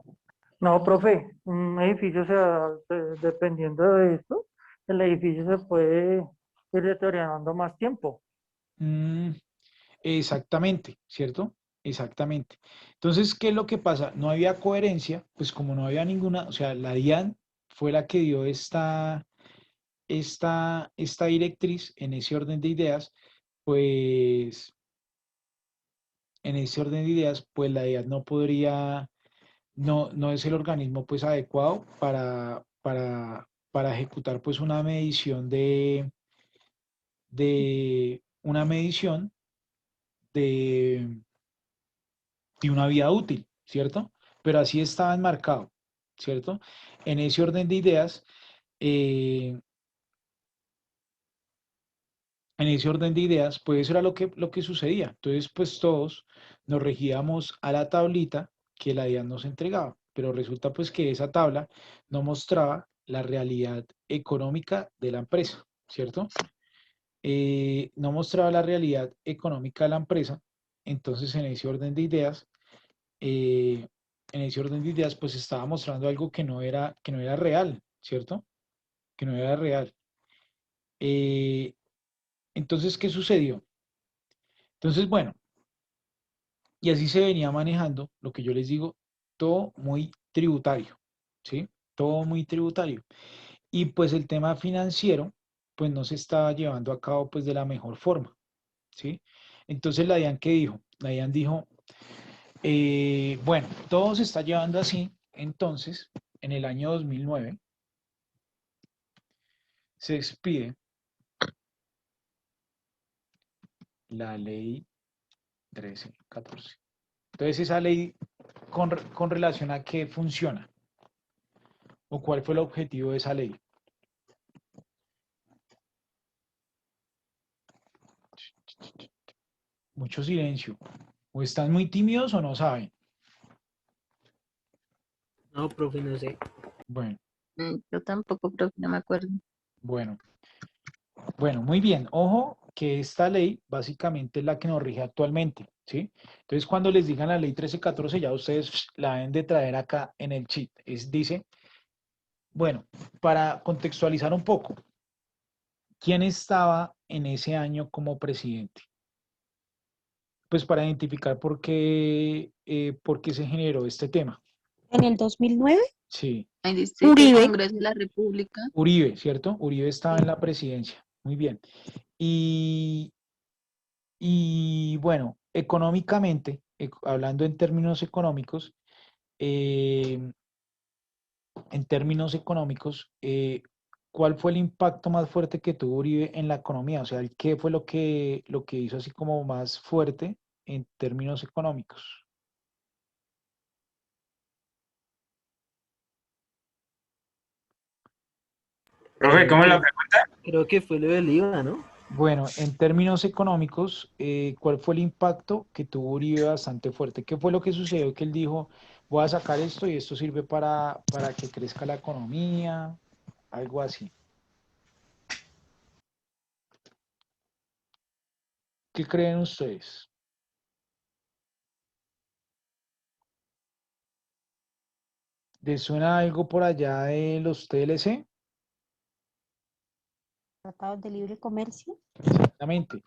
Speaker 5: No, profe, un edificio, dependiendo de esto, el edificio se puede ir deteriorando más tiempo.
Speaker 1: Mm, exactamente, ¿cierto? Exactamente. Entonces, ¿qué es lo que pasa? No había coherencia, pues como no había ninguna, o sea, la DIAN fue la que dio esta directriz en ese orden de ideas, pues en ese orden de ideas, pues la DIAN no podría, no es el organismo pues adecuado para ejecutar pues una medición de una medición de una vida útil, ¿cierto? Pero así estaba enmarcado, ¿cierto? En ese orden de ideas, eh, pues eso era lo que sucedía. Entonces, pues todos nos regíamos a la tablita que la DIAN nos entregaba, pero resulta pues que esa tabla no mostraba la realidad económica de la empresa, ¿cierto? No mostraba la realidad económica de la empresa, entonces eh, en ese orden de ideas, pues estaba mostrando algo que no era real, ¿cierto? Que no era real. Eh, entonces, ¿qué sucedió? Entonces, bueno, y así se venía manejando, lo que yo les digo, todo muy tributario, ¿sí? Todo muy tributario. Y pues el tema financiero, pues no se estaba llevando a cabo pues de la mejor forma, ¿sí? Entonces la DIAN, ¿qué dijo? La DIAN dijo, bueno, todo se está llevando así, entonces, en el año 2009 se expide la ley 1314. Entonces, esa ley, con relación a qué funciona o cuál fue el objetivo de esa ley. Mucho silencio. O están muy tímidos o no saben.
Speaker 7: No, profe, no sé.
Speaker 1: Bueno,
Speaker 6: Yo tampoco, profe, no me acuerdo.
Speaker 1: bueno, bueno, muy bien. Ojo que esta ley básicamente es la que nos rige actualmente, ¿sí? Entonces, cuando les digan la ley 1314, ya ustedes la deben de traer acá en el cheat. Dice, bueno, para contextualizar un poco, ¿quién estaba en ese año como presidente? Pues para identificar por qué se generó este tema.
Speaker 4: En el 2009,
Speaker 1: Sí,
Speaker 6: Ahí dice que el
Speaker 4: Uribe.
Speaker 6: Congreso de la República.
Speaker 1: Uribe, ¿cierto? Uribe estaba en la presidencia. Muy bien. Y, y bueno, económicamente, hablando eh, en términos económicos, ¿cuál fue el impacto más fuerte que tuvo Uribe en la economía? O sea, ¿qué fue lo que hizo así como más fuerte en términos económicos?
Speaker 2: Profe, ¿cómo es la pregunta?
Speaker 7: Creo que fue lo del IVA, ¿no?
Speaker 1: Bueno, en términos económicos, ¿cuál fue el impacto que tuvo Uribe bastante fuerte? ¿Qué fue lo que sucedió? Que él dijo, voy a sacar esto y esto sirve para que crezca la economía, algo así. ¿Qué creen ustedes? ¿Les suena algo por allá de los TLC?
Speaker 4: Tratados de libre comercio.
Speaker 1: Exactamente.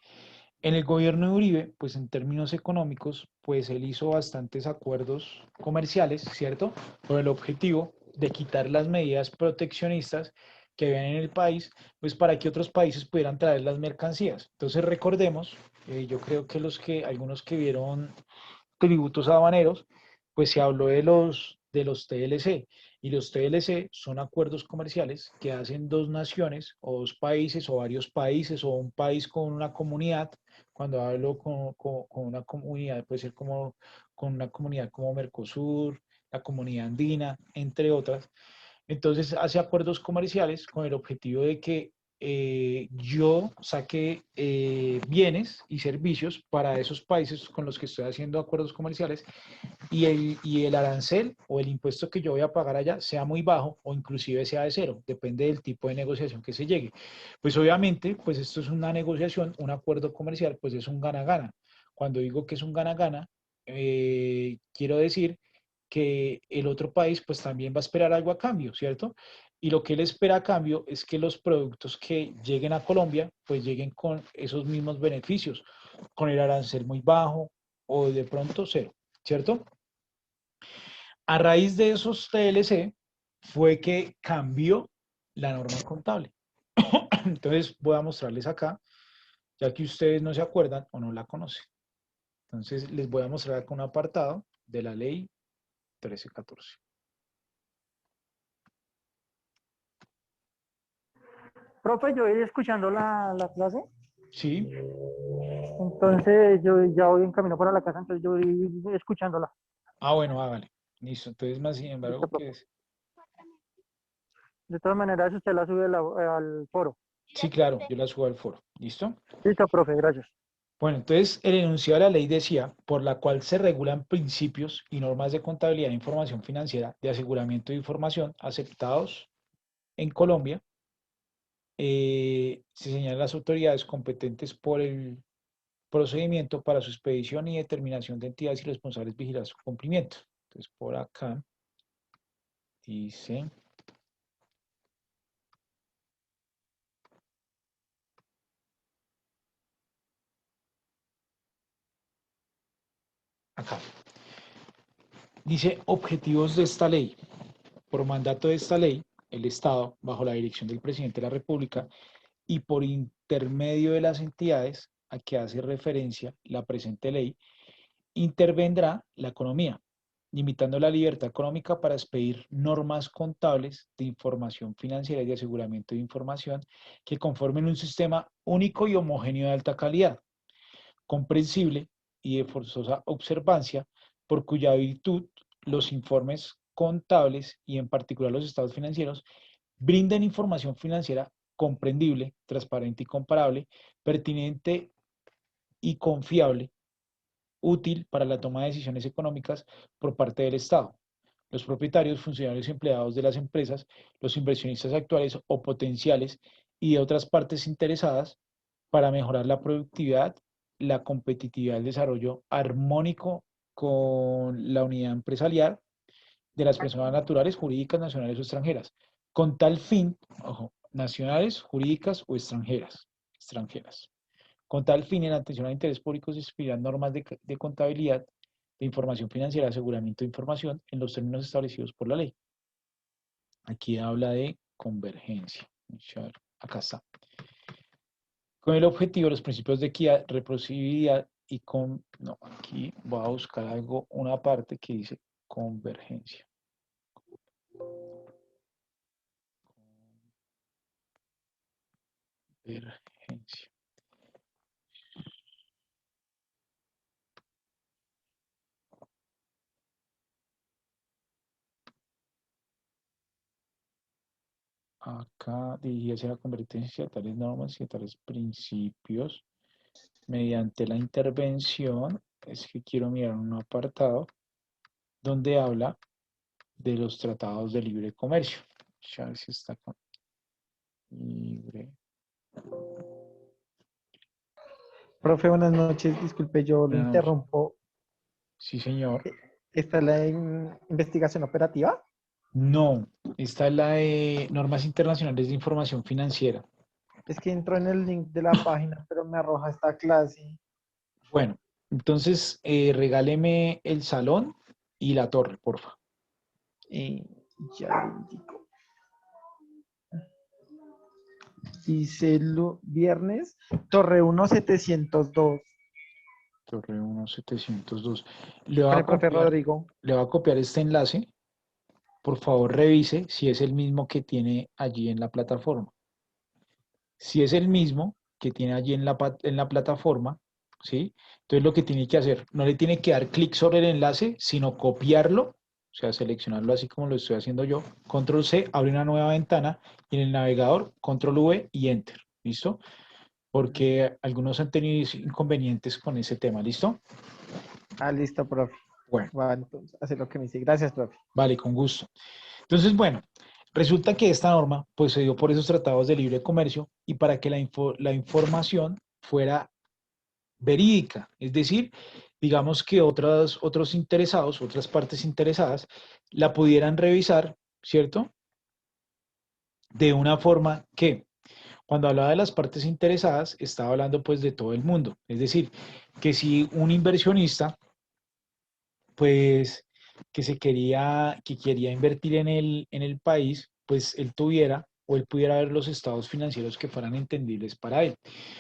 Speaker 1: En el gobierno de Uribe, pues en términos económicos, pues él hizo bastantes acuerdos comerciales, ¿cierto? Con el objetivo de quitar las medidas proteccionistas que habían en el país, pues para que otros países pudieran traer las mercancías. Entonces recordemos, yo creo que algunos que vieron tributos aduaneros, pues se habló de los TLC. Y los TLC son acuerdos comerciales que hacen dos naciones o dos países o varios países o un país con una comunidad. Cuando hablo con una comunidad, puede ser como con una comunidad como Mercosur, la comunidad andina, entre otras. Entonces hace acuerdos comerciales con el objetivo de que yo saque bienes y servicios para esos países con los que estoy haciendo acuerdos comerciales y el arancel o el impuesto que yo voy a pagar allá sea muy bajo o inclusive sea de cero, depende del tipo de negociación que se llegue. Pues obviamente, pues esto es una negociación, un acuerdo comercial, pues es un gana-gana. Cuando digo que es un gana-gana, quiero decir que el otro país pues también va a esperar algo a cambio, ¿cierto? Y lo que él espera a cambio es que los productos que lleguen a Colombia pues lleguen con esos mismos beneficios, con el arancel muy bajo o de pronto cero, ¿cierto? A raíz de esos TLC fue que cambió la norma contable. Entonces voy a mostrarles acá, ya que ustedes no se acuerdan o no la conocen. Entonces les voy a mostrar acá un apartado de la ley 1314.
Speaker 5: Profe, yo voy escuchando la clase,
Speaker 1: Sí.
Speaker 5: entonces yo ya voy en camino para la casa, entonces yo voy escuchándola.
Speaker 1: Ah, bueno, hágale. Listo. Entonces, más sin
Speaker 5: Listo,
Speaker 1: embargo, que
Speaker 5: profe.
Speaker 1: es.
Speaker 5: De todas maneras, usted la sube al foro.
Speaker 1: Sí, claro, yo la subo al foro. ¿Listo?
Speaker 5: Listo, profe, gracias.
Speaker 1: Bueno, entonces el enunciado de la ley decía, por la cual se regulan principios y normas de contabilidad e información financiera de aseguramiento de información aceptados en Colombia, se señalan las autoridades competentes por el procedimiento para su expedición y determinación de entidades y responsables vigilar su cumplimiento. Entonces, por acá dice, acá, dice objetivos de esta ley. Por mandato de esta ley, el Estado, bajo la dirección del presidente de la República y por intermedio de las entidades a que hace referencia la presente ley, intervendrá la economía, limitando la libertad económica para expedir normas contables de información financiera y de aseguramiento de información que conformen un sistema único y homogéneo de alta calidad, comprensible y de forzosa observancia, por cuya virtud los informes contables y en particular los estados financieros brinden información financiera comprendible, transparente y comparable, pertinente y confiable, útil para la toma de decisiones económicas por parte del Estado, los propietarios, funcionarios y empleados de las empresas, los inversionistas actuales o potenciales y de otras partes interesadas para mejorar la productividad, la competitividad y el desarrollo armónico con la unidad empresarial de las personas naturales, jurídicas, nacionales o extranjeras, con tal fin, ojo, nacionales, jurídicas o extranjeras. Con tal fin, en atención a intereses públicos, se expedirán normas de contabilidad, de información financiera, aseguramiento de información en los términos establecidos por la ley. Aquí habla de convergencia. Acá está. Con el objetivo, los principios de equidad, reciprocidad y con... No, aquí voy a buscar algo, una parte que dice convergencia. Convergencia. acá dirigida hacia la competencia, tales normas y tales principios mediante la intervención, es que quiero mirar un apartado donde habla de los tratados de libre comercio. Ya ver si está acá. Libre.
Speaker 8: Profe, buenas noches. Disculpe, yo le
Speaker 1: Buenas noches.
Speaker 8: interrumpo.
Speaker 1: Sí, señor.
Speaker 8: ¿Esta es la investigación operativa?
Speaker 1: No, esta es la de normas internacionales de información financiera.
Speaker 8: Es que entro en el link de la página, pero me arroja esta clase.
Speaker 1: Bueno, entonces regáleme el salón y la torre, porfa.
Speaker 8: Ya le indico. Dice viernes, Torre 1 702.
Speaker 1: Torre 1702. Le voy
Speaker 8: Con
Speaker 1: a
Speaker 8: el profe
Speaker 1: copiar,
Speaker 8: Rodrigo.
Speaker 1: le voy a copiar este enlace. Por favor, revise si es el mismo que tiene allí en la plataforma. Si es el mismo que tiene allí en la plataforma, ¿sí? Entonces lo que tiene que hacer, no le tiene que dar clic sobre el enlace, sino copiarlo, o sea, seleccionarlo así como lo estoy haciendo yo. Control C, abre una nueva ventana y en el navegador, Control V y Enter. ¿Listo? Porque algunos han tenido inconvenientes con ese tema. ¿Listo?
Speaker 8: Listo, profe.
Speaker 1: Bueno.
Speaker 8: Va, entonces, hace lo que me dice. Gracias, profe.
Speaker 1: Vale, con gusto. Entonces, bueno, resulta que esta norma pues se dio por esos tratados de libre comercio y para que la información fuera verídica, es decir, digamos que otros interesados, otras partes interesadas, la pudieran revisar, ¿cierto? De una forma que, cuando hablaba de las partes interesadas, estaba hablando pues de todo el mundo, es decir, que si un inversionista pues que quería invertir en el país, pues él tuviera o él pudiera ver los estados financieros que fueran entendibles para él.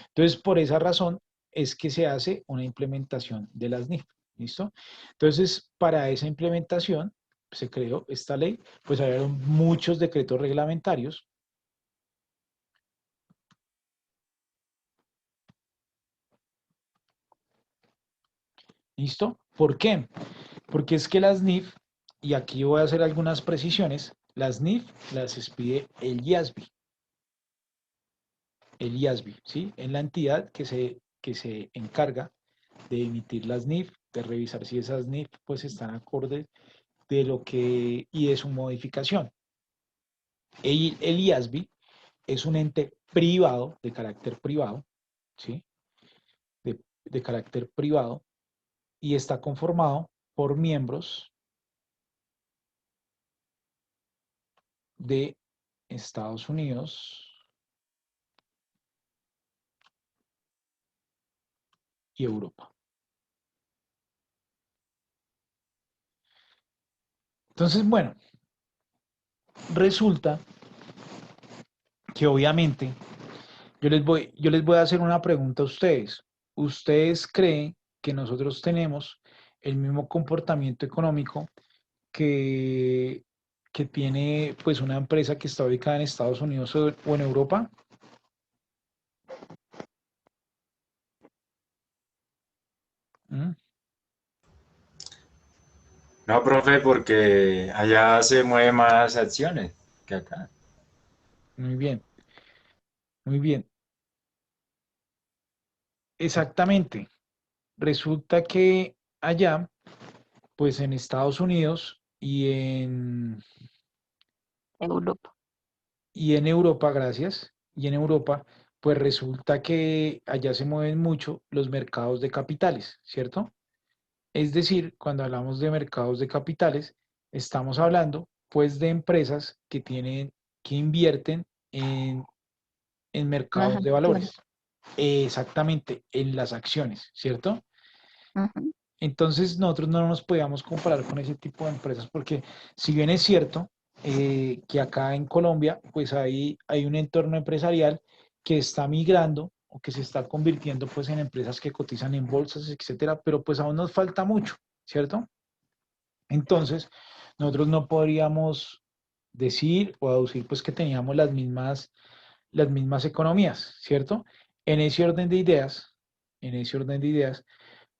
Speaker 1: Entonces, por esa razón es que se hace una implementación de las NIF, ¿listo? Entonces, para esa implementación se creó esta ley, pues había muchos decretos reglamentarios. ¿Listo? ¿Por qué? Porque es que las NIF, y aquí voy a hacer algunas precisiones, las NIF las expide el IASB. El IASB, ¿sí? Es la entidad que se encarga de emitir las NIF, de revisar si esas NIF pues están acordes de lo que y de su modificación. El IASB es un ente privado, de carácter privado, ¿sí? De carácter privado y está conformado por miembros de Estados Unidos y Europa. Entonces, bueno, resulta que obviamente yo les voy a hacer una pregunta a ustedes. ¿Ustedes creen que nosotros tenemos el mismo comportamiento económico que, que tiene pues una empresa que está ubicada en Estados Unidos o en Europa? ¿Mm?
Speaker 2: No, profe, porque allá se mueven más acciones que acá.
Speaker 1: Muy bien, muy bien. Exactamente. Resulta que allá, pues en Estados Unidos
Speaker 4: Europa.
Speaker 1: y en Europa, gracias, y en Europa, pues resulta que allá se mueven mucho los mercados de capitales, ¿cierto? Es decir, cuando hablamos de mercados de capitales, estamos hablando pues de empresas que invierten en
Speaker 4: Las
Speaker 1: mercados de
Speaker 4: acciones.
Speaker 1: valores. Exactamente, en las acciones, ¿cierto?
Speaker 4: Ujú.
Speaker 1: Entonces nosotros no nos podíamos comparar con ese tipo de empresas porque si bien es cierto que acá en Colombia pues hay un entorno empresarial que está migrando o que se está convirtiendo pues en empresas que cotizan en bolsas, etcétera, pero pues aún nos falta mucho, ¿cierto? Entonces nosotros no podríamos decir o aducir pues que teníamos las mismas economías, ¿cierto? En ese orden de ideas, en ese orden de ideas,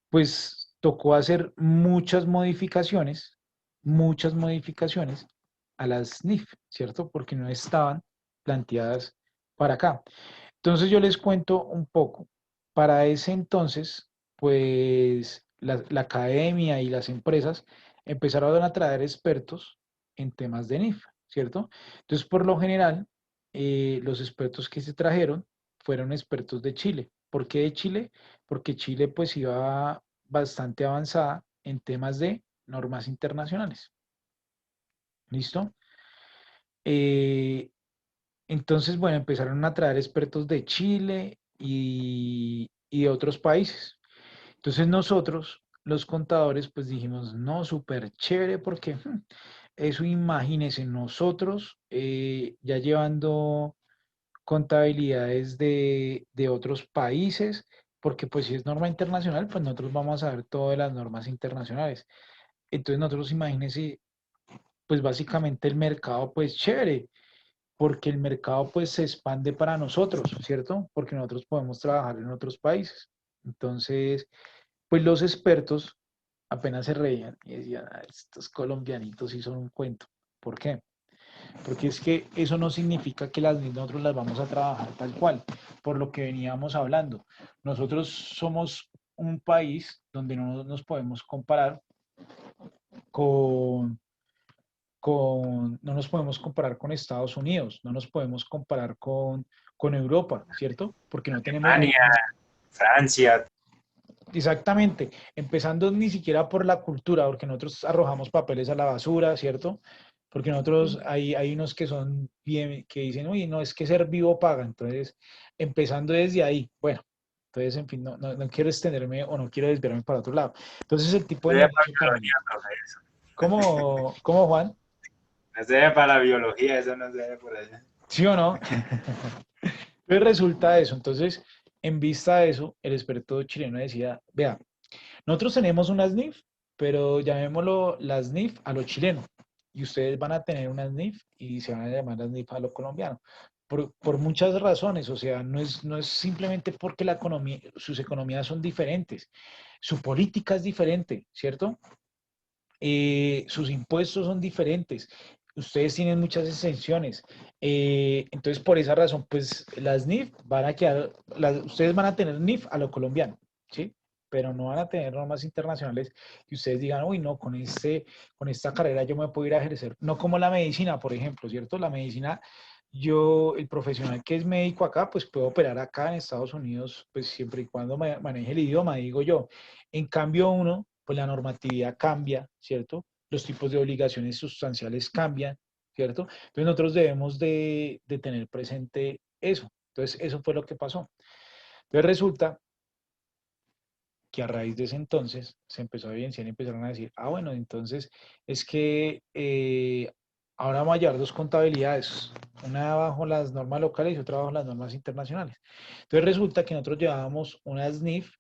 Speaker 1: pues tocó hacer muchas modificaciones a las NIF, ¿cierto? Porque no estaban planteadas para acá. Entonces yo les cuento un poco. Para ese entonces, pues la academia y las empresas empezaron a traer expertos en temas de NIF, ¿cierto? Entonces, por lo general, los expertos que se trajeron fueron expertos de Chile. ¿Por qué de Chile? Porque Chile pues iba bastante avanzada en temas de normas internacionales. ¿Listo? Eh, entonces, bueno, empezaron a traer expertos de Chile y de otros países. Entonces nosotros, los contadores, pues dijimos, no, súper chévere porque eso imagínense nosotros ya llevando contabilidades de otros países, porque pues si es norma internacional, pues nosotros vamos a ver todas las normas internacionales. Entonces nosotros imagínense, pues básicamente el mercado, pues chévere porque el mercado pues se expande para nosotros, ¿cierto? Porque nosotros podemos trabajar en otros países. Entonces, pues los expertos apenas se reían y decían, "Ah, estos colombianitos sí son un cuento". ¿Por qué? Porque es que eso no significa que nosotros las vamos a trabajar tal cual, por lo que veníamos hablando. Nosotros somos un país donde no nos podemos comparar con no nos podemos comparar con Estados Unidos, no nos podemos comparar con Europa, ¿cierto? Porque no tenemos los...
Speaker 2: Alemania, Francia.
Speaker 1: Exactamente, empezando ni siquiera por la cultura, porque nosotros arrojamos papeles a la basura, ¿cierto? Porque nosotros hay unos que son bien, que dicen, uy, no, es que ser vivo paga. Entonces, empezando desde ahí, bueno, entonces, en fin, no quiero extenderme o no quiero desviarme para otro lado. Entonces, el tipo de
Speaker 2: No sé para
Speaker 1: negocio
Speaker 2: biología,
Speaker 1: también.
Speaker 2: profe, eso.
Speaker 1: ¿Cómo, Juan?
Speaker 2: No sé para la biología, eso no se ve por allá.
Speaker 1: ¿Sí o no? Entonces resulta eso. Entonces, en vista de eso, el experto chileno decía, vea, nosotros tenemos una SNIF, pero llamémoslo la SNIF a lo chileno. Y ustedes van a tener una SNIF y se van a llamar la SNIF a lo colombiano. Por muchas razones, o sea, no es simplemente porque la economía, sus economías son diferentes, su política es diferente, ¿cierto? Sus impuestos son diferentes, ustedes tienen muchas exenciones. Entonces, por esa razón, pues las NIF van a quedar, ustedes van a tener NIF a lo colombiano, ¿sí? Pero no van a tener normas internacionales que ustedes digan, uy, no, con esta carrera yo me puedo ir a ejercer. No como la medicina, por ejemplo, ¿cierto? La medicina, el profesional que es médico acá, pues puede operar acá en Estados Unidos, pues siempre y cuando maneje el idioma, digo yo. En cambio, uno, pues la normatividad cambia, ¿cierto? Los tipos de obligaciones sustanciales cambian, ¿cierto? Entonces nosotros debemos de tener presente eso. Entonces eso fue lo que pasó. Entonces resulta que a raíz de ese entonces se empezó a evidenciar y empezaron a decir, ah, bueno, entonces es que ahora vamos a llevar dos contabilidades, una bajo las normas locales y otra bajo las normas internacionales. Entonces resulta que nosotros llevábamos una SNIF,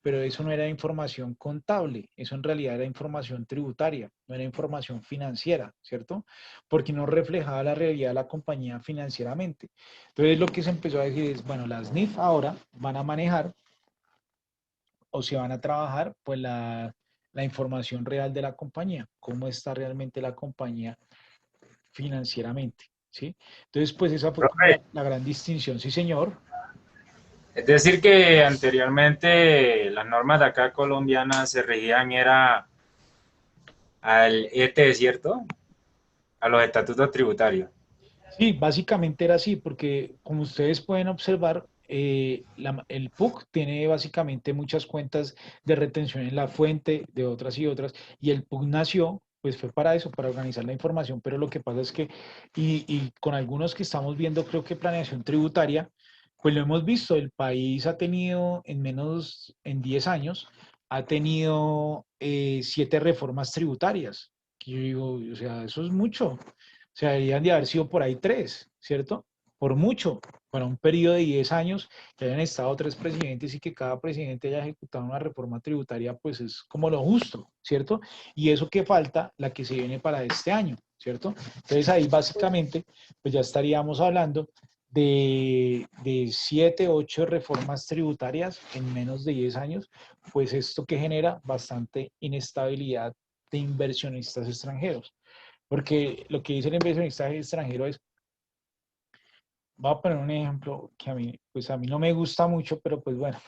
Speaker 1: pero eso no era información contable, eso en realidad era información tributaria, no era información financiera, ¿cierto? Porque no reflejaba la realidad de la compañía financieramente. Entonces lo que se empezó a decir es, bueno, las NIF ahora van a manejar o se van a trabajar pues la información real de la compañía, cómo está realmente la compañía financieramente, ¿sí? Entonces pues esa fue como
Speaker 2: Profe,
Speaker 1: la gran distinción, sí señor.
Speaker 2: es decir que anteriormente las normas de acá colombianas se regían era al ET, ¿cierto? A los estatutos tributarios.
Speaker 1: Sí, básicamente era así, porque como ustedes pueden observar, el PUC tiene básicamente muchas cuentas de retención en la fuente de otras y otras, y el PUC nació, pues fue para eso, para organizar la información, pero lo que pasa es que, y con algunos que estamos viendo, creo que planeación tributaria, pues lo hemos visto, el país ha tenido en 10 años, ha tenido 7 reformas tributarias, que yo digo, o sea, eso es mucho. O sea, deberían de haber sido por ahí 3, ¿cierto? Por mucho, para un periodo de 10 años, que hayan estado 3 presidentes y que cada presidente haya ejecutado una reforma tributaria, pues es como lo justo, ¿cierto? Y eso que falta, la que se viene para este año, ¿cierto? Entonces ahí básicamente, pues ya estaríamos hablando de 7, 8 reformas tributarias en menos de 10 años, pues esto que genera bastante inestabilidad de inversionistas extranjeros. Porque lo que dice el inversionista extranjero es, voy a poner un ejemplo que pues a mí no me gusta mucho, pero pues bueno.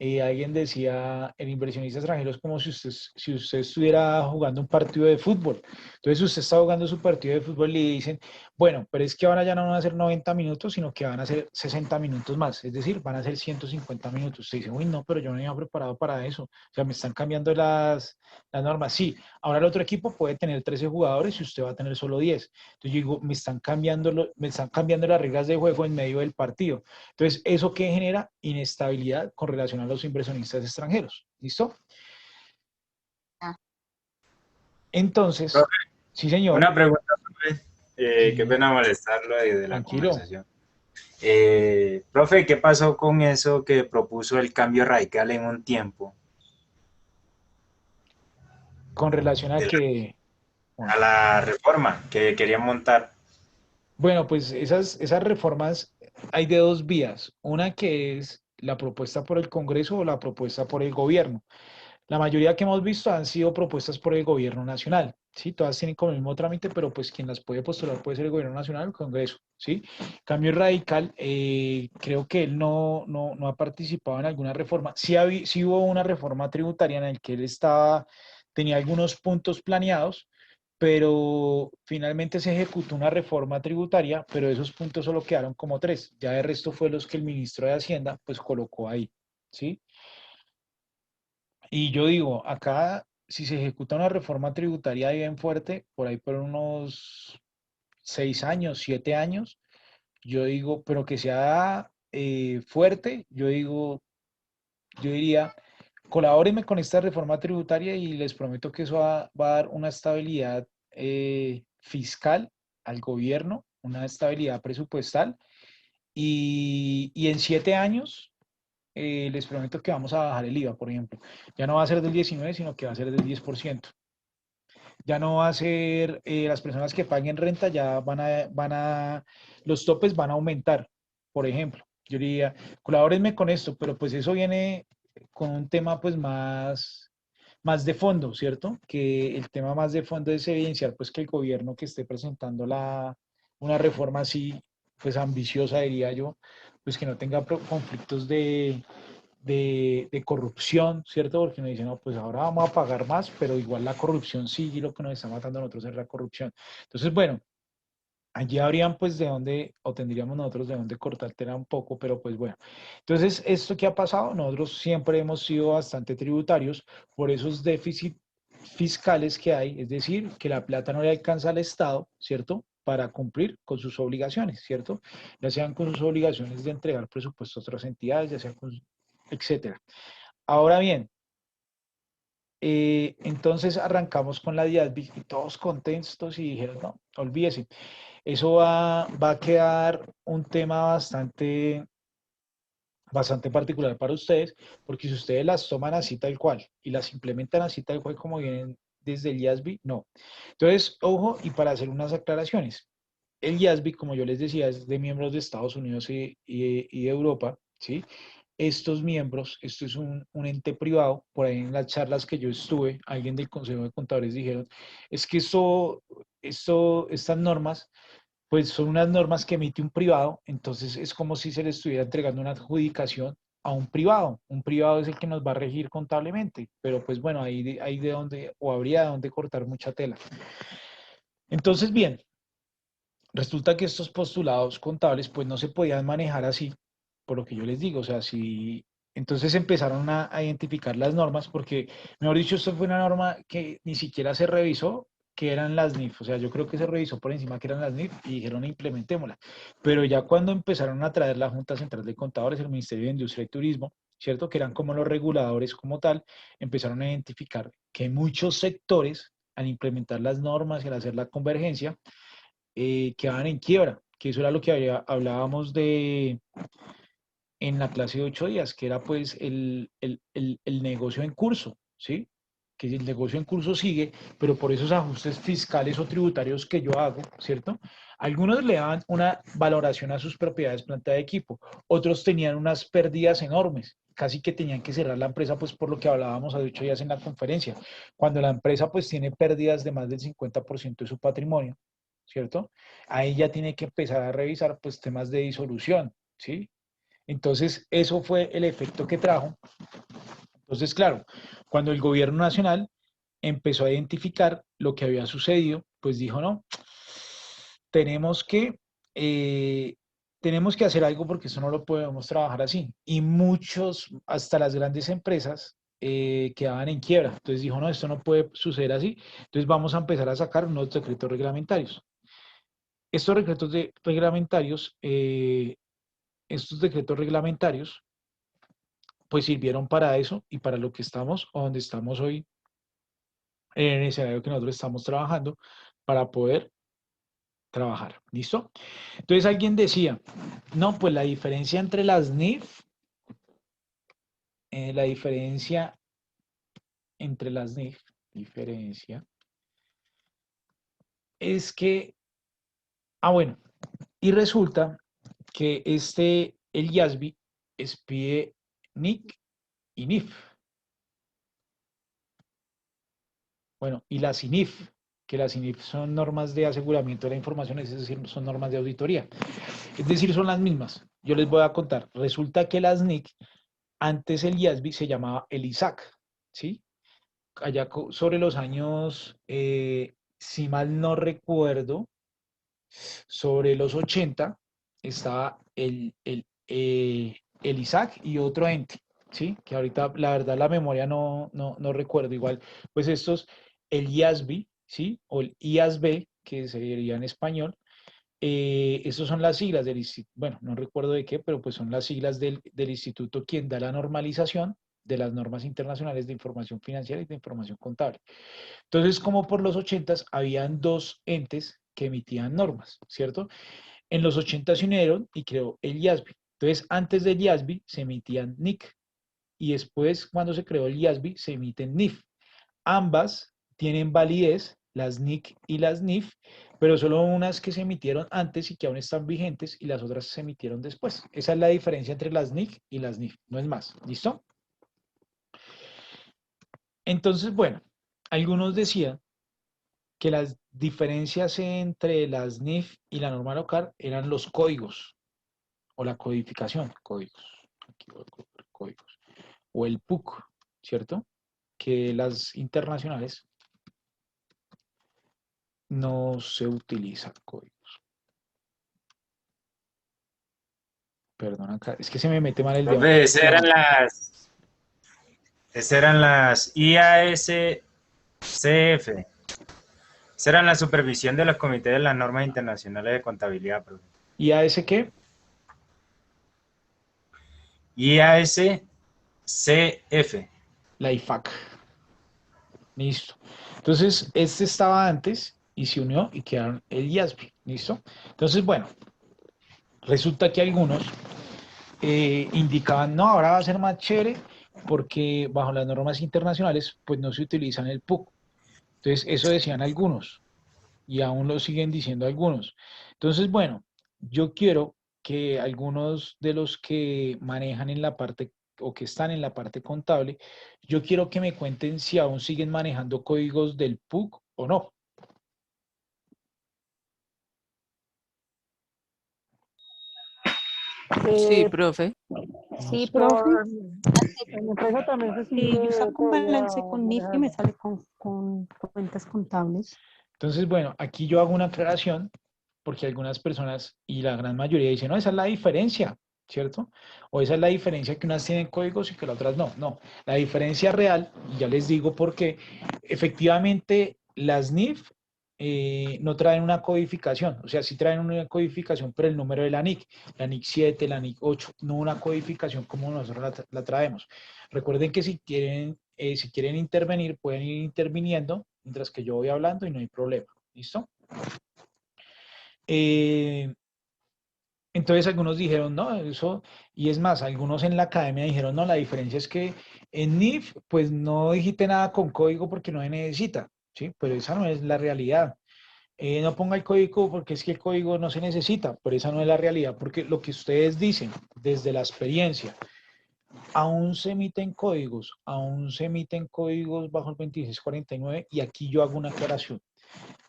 Speaker 1: Alguien decía, el inversionista extranjero es como si usted estuviera jugando un partido de fútbol. Entonces usted está jugando su partido de fútbol y le dicen, bueno, pero es que ahora ya no van a ser 90 minutos, sino que van a ser 60 minutos más. Es decir, van a ser 150 minutos. Usted dice, uy, no, pero yo no iba preparado para eso. O sea, me están cambiando las normas. Sí, ahora el otro equipo puede tener 13 jugadores y usted va a tener solo 10. Entonces yo digo, me están cambiando las reglas de juego en medio del partido. Entonces, ¿eso qué genera? Inestabilidad con relación a los inversionistas extranjeros. ¿Listo?
Speaker 4: Ah.
Speaker 1: Entonces,
Speaker 2: Profe,
Speaker 1: sí, señor.
Speaker 2: una pregunta, profe.
Speaker 1: Sí,
Speaker 2: Qué pena molestarlo ahí de la
Speaker 1: tranquilo.
Speaker 2: conversación. Profe, ¿qué pasó con eso que propuso el cambio radical en un tiempo?
Speaker 1: Con relación a
Speaker 2: De
Speaker 1: que,
Speaker 2: a la reforma que querían montar.
Speaker 1: bueno, pues esas reformas hay de dos vías. Una que es la propuesta por el Congreso o la propuesta por el gobierno. La mayoría que hemos visto han sido propuestas por el gobierno nacional, ¿sí? Todas tienen como el mismo trámite, pero pues quien las puede postular puede ser el gobierno nacional o el Congreso, ¿sí? Cambio Radical, creo que él no ha participado en alguna reforma. Sí hubo una reforma tributaria en la que él tenía algunos puntos planeados, pero finalmente se ejecutó una reforma tributaria, pero esos puntos solo quedaron como 3. Ya el resto fue los que el ministro de Hacienda pues colocó ahí, ¿sí? Y yo digo, acá, si se ejecuta una reforma tributaria bien fuerte, por ahí por unos 6 años, 7 años, yo digo, pero que sea fuerte, yo diría, colabórenme con esta reforma tributaria y les prometo que eso va a dar una estabilidad fiscal al gobierno, una estabilidad presupuestal, y en 7 años les prometo que vamos a bajar el IVA, por ejemplo. Ya no va a ser del 19, sino que va a ser del 10%. Ya no va a ser, las personas que paguen renta ya los topes van a aumentar, por ejemplo. Yo diría, colabórenme con esto, pero pues eso viene con un tema pues más de fondo, ¿cierto? Que el tema más de fondo es evidenciar pues que el gobierno que esté presentando una reforma así, pues ambiciosa, diría yo, pues que no tenga conflictos de corrupción, ¿cierto? Porque nos dicen, no, pues ahora vamos a pagar más, pero igual la corrupción sigue y lo que nos está matando a nosotros es la corrupción. Entonces, bueno, allí habrían pues de dónde, o tendríamos nosotros de dónde cortar tela un poco, pero pues bueno. Entonces, esto que ha pasado, nosotros siempre hemos sido bastante tributarios por esos déficits fiscales que hay, es decir, que la plata no le alcanza al Estado, ¿cierto? Para cumplir con sus obligaciones, ¿cierto? Ya sean con sus obligaciones de entregar presupuestos a otras entidades, ya sean con, etcétera. Ahora bien, entonces arrancamos con la DIASBI y todos contentos y dijeron, no, olvídese, eso va a quedar un tema bastante particular para ustedes, porque si ustedes las toman así tal cual y las implementan así tal cual como vienen desde el IASBI, no. Entonces, ojo, y para hacer unas aclaraciones, el IASBI, como yo les decía, es de miembros de Estados Unidos y de Europa, ¿sí? Estos miembros, esto es un ente privado, por ahí en las charlas que yo estuve, alguien del Consejo de Contadores dijeron, es que estas normas, pues son unas normas que emite un privado, entonces es como si se le estuviera entregando una adjudicación a un privado es el que nos va a regir contablemente, pero pues bueno, hay de donde, o habría de donde cortar mucha tela. Entonces, bien, resulta que estos postulados contables pues no se podían manejar así, por lo que yo les digo, o sea, si entonces empezaron a identificar las normas, porque, mejor dicho, esto fue una norma que ni siquiera se revisó, que eran las NIF, o sea, yo creo que se revisó por encima que eran las NIF y dijeron implementémosla, pero ya cuando empezaron a traer la Junta Central de Contadores, el Ministerio de Industria y Turismo, ¿cierto? Que eran como los reguladores como tal, empezaron a identificar que muchos sectores, al implementar las normas y al hacer la convergencia, quedaban en quiebra, que eso era lo que hablábamos en la clase de 8 días, que era pues el negocio en curso, ¿sí? Que el negocio en curso sigue, pero por esos ajustes fiscales o tributarios que yo hago, ¿cierto? Algunos le daban una valoración a sus propiedades, planta de equipo, otros tenían unas pérdidas enormes, casi que tenían que cerrar la empresa, pues por lo que hablábamos hace 8 días en la conferencia. Cuando la empresa pues tiene pérdidas de más del 50% de su patrimonio, ¿cierto? Ahí ya tiene que empezar a revisar pues temas de disolución, ¿sí? Entonces, eso fue el efecto que trajo. Entonces, claro, cuando el gobierno nacional empezó a identificar lo que había sucedido, pues dijo, no, tenemos que, eh, tenemos que hacer algo porque eso no lo podemos trabajar así. Y muchos, hasta las grandes empresas, quedaban en quiebra. Entonces dijo, no, esto no puede suceder así. Entonces vamos a empezar a sacar unos decretos reglamentarios. Estos estos decretos reglamentarios, pues sirvieron para eso y para lo que estamos o donde estamos hoy, en el escenario que nosotros estamos trabajando, para poder trabajar. ¿Listo? Entonces alguien decía, no, pues la diferencia entre las NIF, la diferencia entre las NIF, diferencia, es que, bueno, y resulta que el IASB expide NIC y NIF. Bueno, y las INIF, que las INIF son normas de aseguramiento de la información, es decir, son normas de auditoría. Es decir, son las mismas. Yo les voy a contar. Resulta que las NIC, antes el IASB se llamaba el ISAC, ¿sí? Allá sobre los años, si mal no recuerdo, sobre los 80, estaba el ISAC y otro ente, ¿sí? Que ahorita, la verdad, la memoria no recuerdo. Igual, pues el IASB, ¿sí? O el IASB, que sería en español. Esas son las siglas del instituto, bueno, no recuerdo de qué, pero pues son las siglas del instituto quien da la normalización de las normas internacionales de información financiera y de información contable. Entonces, como por los 80s, habían dos entes que emitían normas, ¿cierto? En los 80 se unieron y creó el IASB. Entonces, antes del IASB se emitían NIC y después, cuando se creó el IASB, se emiten NIF. Ambas tienen validez, las NIC y las NIF, pero solo unas que se emitieron antes y que aún están vigentes y las otras se emitieron después. Esa es la diferencia entre las NIC y las NIF, no es más. ¿Listo? Entonces, bueno, algunos decían que las diferencias entre las NIF y la norma local eran los códigos o la codificación, códigos, aquí voy a colocar códigos, o el PUC, ¿cierto? Que las internacionales no se utilizan códigos. Perdón, acá, es que se me mete mal el dedo.
Speaker 2: Profe, esas eran las IASCF. Esa era la supervisión de los comités de las normas internacionales de contabilidad, profe.
Speaker 1: ¿Y a ese qué?
Speaker 2: IASCF.
Speaker 1: La IFAC. Listo. Entonces, este estaba antes y se unió y quedaron el IASB. ¿Listo? Entonces, bueno, resulta que algunos indicaban, no, ahora va a ser más chévere porque bajo las normas internacionales, pues no se utilizan el PUC. Entonces, eso decían algunos y aún lo siguen diciendo algunos. Entonces, bueno, yo quiero que algunos de los que manejan en la parte o que están en la parte contable, yo quiero que me cuenten si aún siguen manejando códigos del PUC o no.
Speaker 7: Sí,
Speaker 5: Eh,
Speaker 7: profe.
Speaker 9: Sí,
Speaker 5: pero
Speaker 9: profe.
Speaker 5: en mi empresa también se
Speaker 9: Sí, yo
Speaker 5: sigue
Speaker 9: saco un
Speaker 5: todavía
Speaker 9: balance con NIF y me
Speaker 5: manejando.
Speaker 9: sale con cuentas contables.
Speaker 1: Entonces, bueno, aquí yo hago una aclaración porque algunas personas y la gran mayoría dicen, no, esa es la diferencia, ¿cierto? O esa es la diferencia que unas tienen códigos y que las otras no. No, la diferencia real, y ya les digo por qué, efectivamente las NIF no traen una codificación, o sea, sí traen una codificación, pero el número de la NIC 7, la NIC 8, no una codificación como nosotros la traemos. Recuerden que si quieren intervenir, pueden ir interviniendo mientras que yo voy hablando y no hay problema. ¿Listo? Entonces algunos dijeron, no, eso, y es más, algunos en la academia dijeron, no, la diferencia es que en NIF, pues no digite nada con código porque no se necesita, ¿sí? Pero esa no es la realidad. No ponga el código porque es que el código no se necesita, pero esa no es la realidad, porque lo que ustedes dicen desde la experiencia, aún se emiten códigos bajo el 2649 y aquí yo hago una aclaración.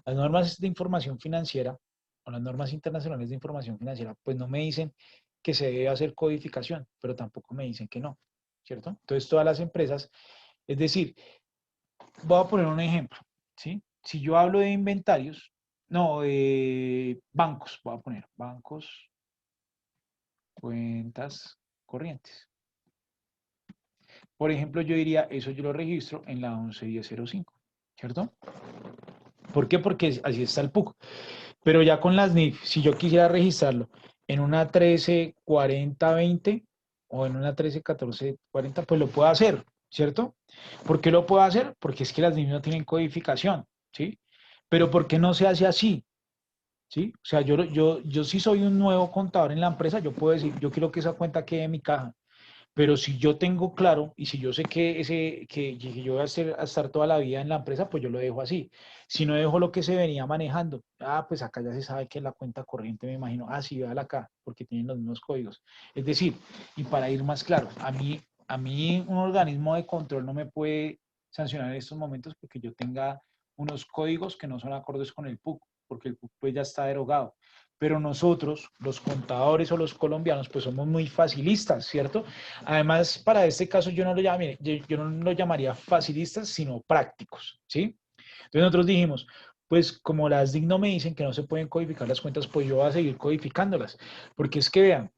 Speaker 1: Las normas de información financiera o las normas internacionales de información financiera, pues no me dicen que se debe hacer codificación, pero tampoco me dicen que no, ¿cierto? Entonces todas las empresas, es decir, voy a poner un ejemplo, ¿sí? Si yo hablo de inventarios, no, de bancos, voy a poner bancos, cuentas corrientes. Por ejemplo, yo diría, eso yo lo registro en la 11.10.05, ¿cierto? ¿Por qué? Porque así está el PUC. Pero ya con las NIF, si yo quisiera registrarlo en una 13.40.20 o en una 13.14.40, pues lo puedo hacer, ¿cierto? ¿Por qué lo puedo hacer? Porque es que las NIF no tienen codificación, ¿sí? Pero ¿por qué no se hace así? ¿Sí? O sea, yo sí soy un nuevo contador en la empresa, yo puedo decir, yo quiero que esa cuenta quede en mi caja. Pero si yo tengo claro y si yo sé que yo voy a estar toda la vida en la empresa, pues yo lo dejo así. Si no dejo lo que se venía manejando, pues acá ya se sabe que es la cuenta corriente, me imagino, sí, véala acá, porque tienen los mismos códigos. Es decir, y para ir más claro, a mí un organismo de control no me puede sancionar en estos momentos porque yo tenga unos códigos que no son acordes con el PUC, porque el PUC pues ya está derogado. Pero nosotros, los contadores o los colombianos, pues somos muy facilistas, ¿cierto? Además, para este caso yo no lo llamaría facilistas, sino prácticos, ¿sí? Entonces nosotros dijimos, pues como las DIC no me dicen que no se pueden codificar las cuentas, pues yo voy a seguir codificándolas. Porque es que vean,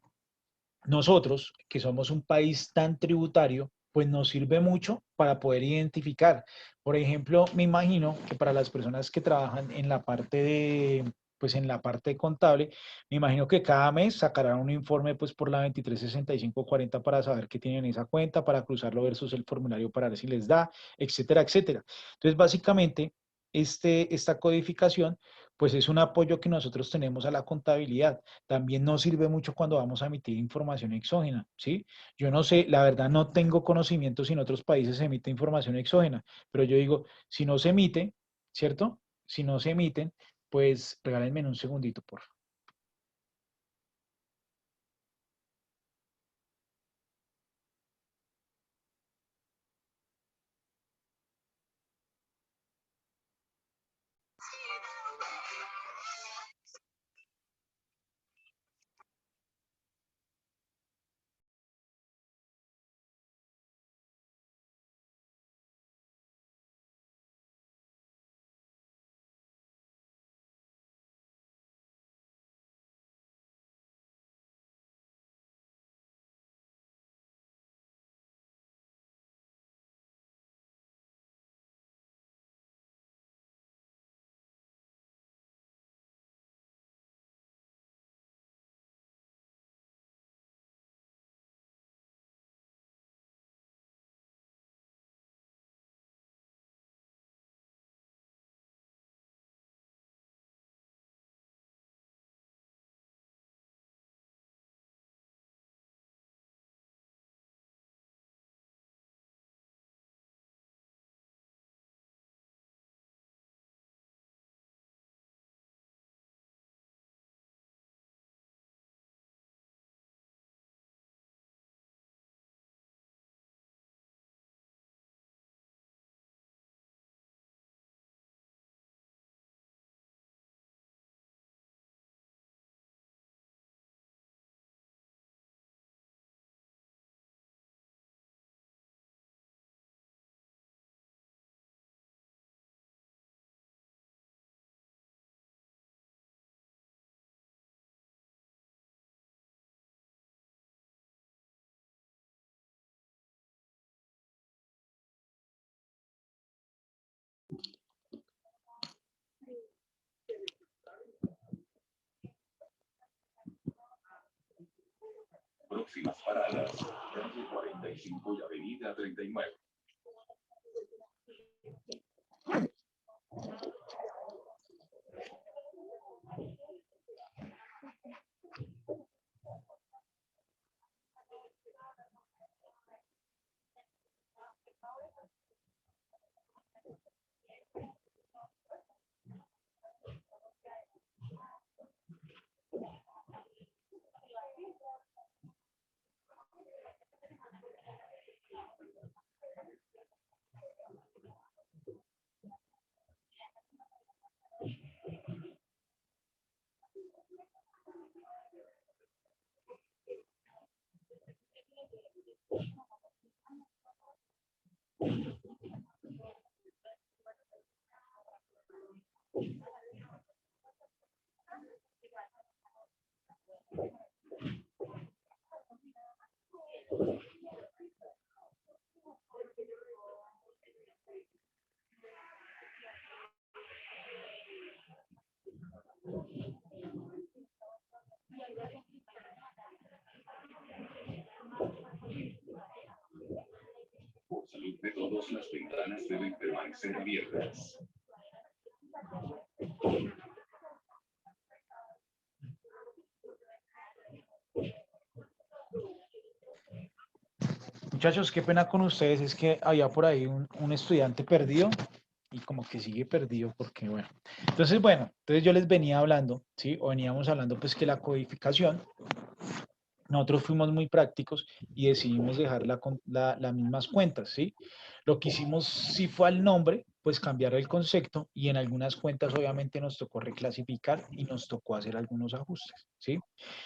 Speaker 1: nosotros, que somos un país tan tributario, pues nos sirve mucho para poder identificar. Por ejemplo, me imagino que para las personas que trabajan en la parte pues en la parte contable, me imagino que cada mes sacarán un informe pues por la 236540 para saber qué tienen en esa cuenta, para cruzarlo versus el formulario para ver si les da, etcétera, etcétera. Entonces, básicamente, esta codificación pues es un apoyo que nosotros tenemos a la contabilidad. También nos sirve mucho cuando vamos a emitir información exógena, ¿sí? Yo no sé, la verdad no tengo conocimiento si en otros países se emite información exógena, pero yo digo, si no se emite, ¿cierto? Si no se emiten, pues regálenme un segundito, por favor.
Speaker 10: Próximas paradas, calle 45 y avenida 39. De todas las ventanas deben permanecer abiertas.
Speaker 1: Muchachos, qué pena con ustedes, es que había por ahí un estudiante perdido y como que sigue perdido porque, bueno. Entonces yo les venía hablando, ¿sí? O veníamos hablando pues que la codificación, nosotros fuimos muy prácticos y decidimos dejar las mismas cuentas, ¿sí? Lo que hicimos sí fue al nombre, pues cambiar el concepto y en algunas cuentas obviamente nos tocó reclasificar y nos tocó hacer algunos ajustes, ¿sí?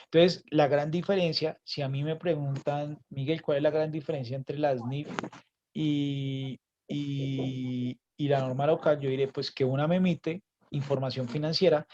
Speaker 1: Entonces, la gran diferencia, si a mí me preguntan, Miguel, ¿cuál es la gran diferencia entre las NIF y, y la norma local? Yo diré, pues que una me emite información financiera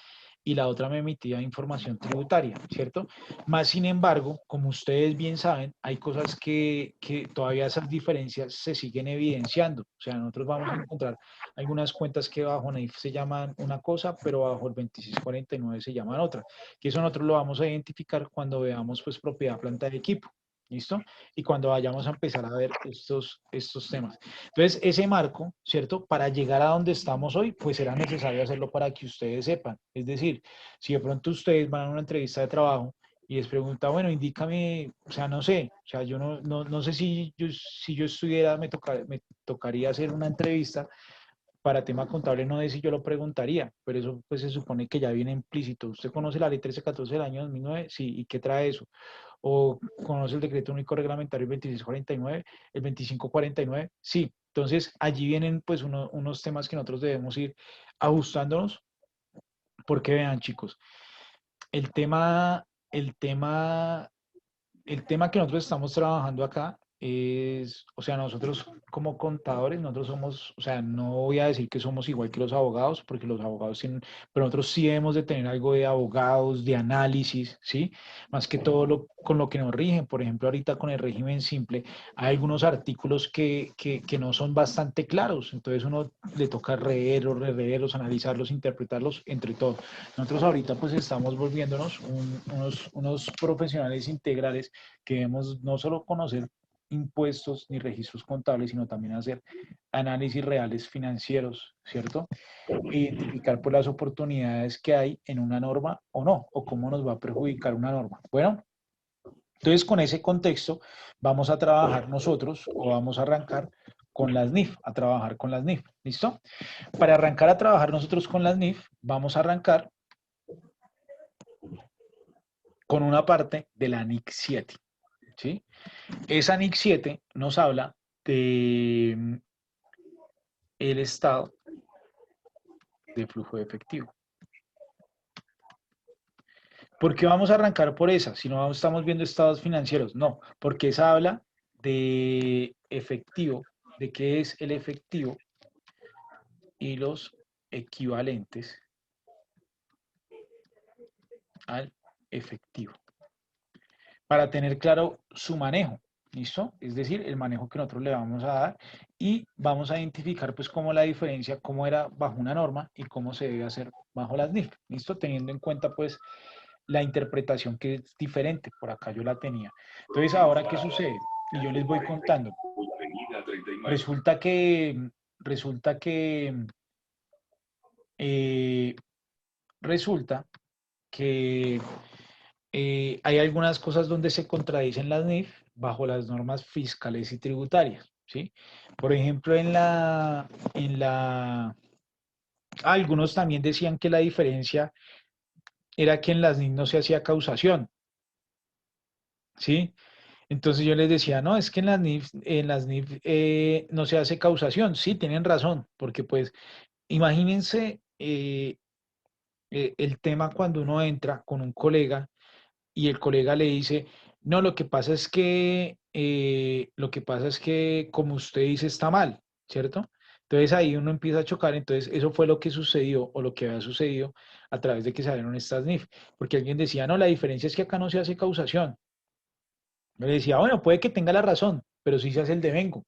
Speaker 1: y la otra me emitía información tributaria, ¿cierto? Más sin embargo, como ustedes bien saben, hay cosas que todavía esas diferencias se siguen evidenciando. O sea, nosotros vamos a encontrar algunas cuentas que bajo NIF se llaman una cosa, pero bajo el 2649 se llaman otra. Que eso nosotros lo vamos a identificar cuando veamos pues propiedad, planta de equipo. ¿Listo? Y cuando vayamos a empezar a ver estos temas. Entonces, ese marco, ¿cierto? Para llegar a donde estamos hoy, pues será necesario hacerlo para que ustedes sepan. Es decir, si de pronto ustedes van a una entrevista de trabajo y les pregunta, bueno, indícame, o sea, no sé, o sea, yo no sé si yo estuviera, me tocaría hacer una entrevista para tema contable, no sé si yo lo preguntaría, pero eso pues se supone que ya viene implícito. ¿Usted conoce la ley 1314 del año 2009? Sí, ¿y qué trae eso? ¿O conoce el decreto único reglamentario 2649, el 2549? Sí, entonces allí vienen pues unos temas que nosotros debemos ir ajustándonos, porque vean chicos, el tema, el tema, el tema que nosotros estamos trabajando acá es, o sea, nosotros como contadores, nosotros somos, o sea, no voy a decir que somos igual que los abogados, porque los abogados tienen, pero nosotros sí debemos de tener algo de abogados, de análisis, ¿sí? Más que todo con lo que nos rigen. Por ejemplo, ahorita con el régimen simple, hay algunos artículos que no son bastante claros, entonces uno le toca releerlos, analizarlos, interpretarlos, entre todos. Nosotros ahorita pues estamos volviéndonos unos profesionales integrales que debemos no solo conocer impuestos ni registros contables, sino también hacer análisis reales financieros, ¿cierto? E identificar por las oportunidades que hay en una norma o no, o cómo nos va a perjudicar una norma. Bueno, entonces con ese contexto vamos a trabajar nosotros o vamos a arrancar con las NIF, a trabajar con las NIF, ¿listo? Para arrancar a trabajar nosotros con las NIF, vamos a arrancar con una parte de la NIC 7, ¿sí? Esa NIC 7 nos habla de el estado de flujo de efectivo. ¿Por qué vamos a arrancar por esa? Si no estamos viendo estados financieros, no, porque esa habla de efectivo, de qué es el efectivo y los equivalentes al efectivo. Para tener claro su manejo, ¿listo? Es decir, el manejo que nosotros le vamos a dar y vamos a identificar pues cómo la diferencia, cómo era bajo una norma y cómo se debe hacer bajo las NIF, ¿listo? Teniendo en cuenta pues la interpretación que es diferente, por acá yo la tenía. Entonces, ahora, ¿qué sucede? Y yo les voy contando. Resulta que, resulta que, eh, resulta que hay algunas cosas donde se contradicen las NIF bajo las normas fiscales y tributarias, ¿sí? Por ejemplo, algunos también decían que la diferencia era que en las NIF no se hacía causación, ¿sí? Entonces yo les decía, no, es que en las NIF no se hace causación. Sí, tienen razón, porque pues imagínense el tema cuando uno entra con un colega y el colega le dice, no, lo que pasa es que como usted dice está mal, ¿cierto? Entonces ahí uno empieza a chocar, entonces eso fue lo que sucedió o lo que había sucedido a través de que salieron estas NIF, porque alguien decía, no, la diferencia es que acá no se hace causación. Yo le decía, bueno, puede que tenga la razón, pero sí se hace el devengo.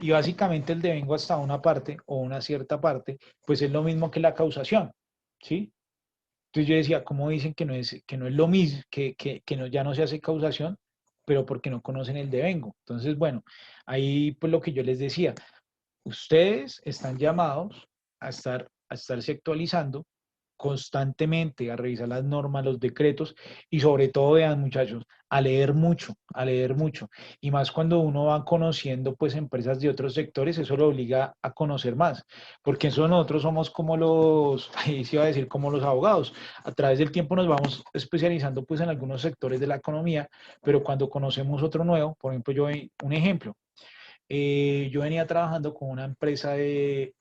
Speaker 1: Y básicamente el devengo hasta una parte o una cierta parte, pues es lo mismo que la causación, ¿sí? Entonces yo decía, ¿cómo dicen que no es lo mismo, que no, ya no se hace causación? pero porque no conocen el devengo. Entonces, bueno, ahí pues lo que yo les decía, ustedes están llamados a estarse actualizando constantemente, a revisar las normas, los decretos y sobre todo, vean muchachos, a leer mucho. Y más cuando uno va conociendo pues empresas de otros sectores, eso lo obliga a conocer más, porque eso nosotros somos como los, ahí se iba a decir como los abogados, a través del tiempo nos vamos especializando pues en algunos sectores de la economía, pero cuando conocemos otro nuevo, por ejemplo, un ejemplo, yo venía trabajando con una empresa que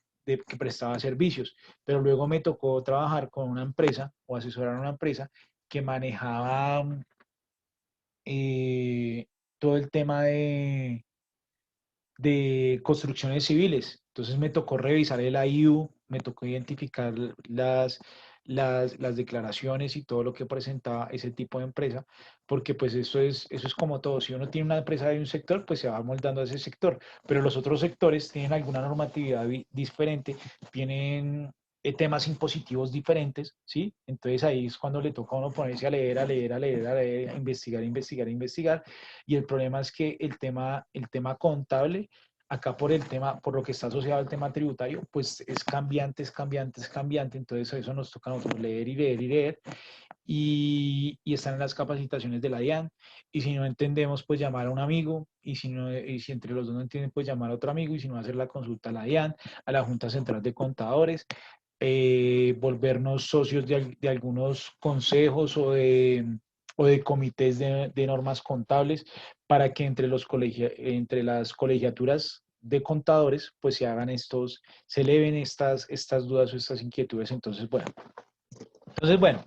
Speaker 1: prestaba servicios, pero luego me tocó trabajar con una empresa o asesorar a una empresa que manejaba eh, todo el tema de construcciones civiles. Entonces me tocó revisar el IU, me tocó identificar las declaraciones y todo lo que presentaba ese tipo de empresa, porque pues eso es como todo. Si uno tiene una empresa de un sector, pues se va moldando a ese sector, pero los otros sectores tienen alguna normatividad diferente, tienen temas impositivos diferentes, ¿sí? Entonces ahí es cuando le toca a uno ponerse a leer, a leer, a leer, a leer, a investigar, investigar, investigar. Y el problema es que el tema contable, acá por el tema, por lo que está asociado al tema tributario, pues es cambiante, es cambiante, es cambiante. Entonces eso nos toca a nosotros leer y leer y leer. Y están en las capacitaciones de la DIAN. Y si no entendemos, pues llamar a un amigo. Y si, no, y si entre los dos no entienden, pues llamar a otro amigo. Y si no, hacer la consulta a la DIAN, a la Junta Central de Contadores. Volvernos socios de algunos consejos o de comités de normas contables para que entre las colegiaturas de contadores pues se eleven estas dudas o estas inquietudes. Entonces, bueno,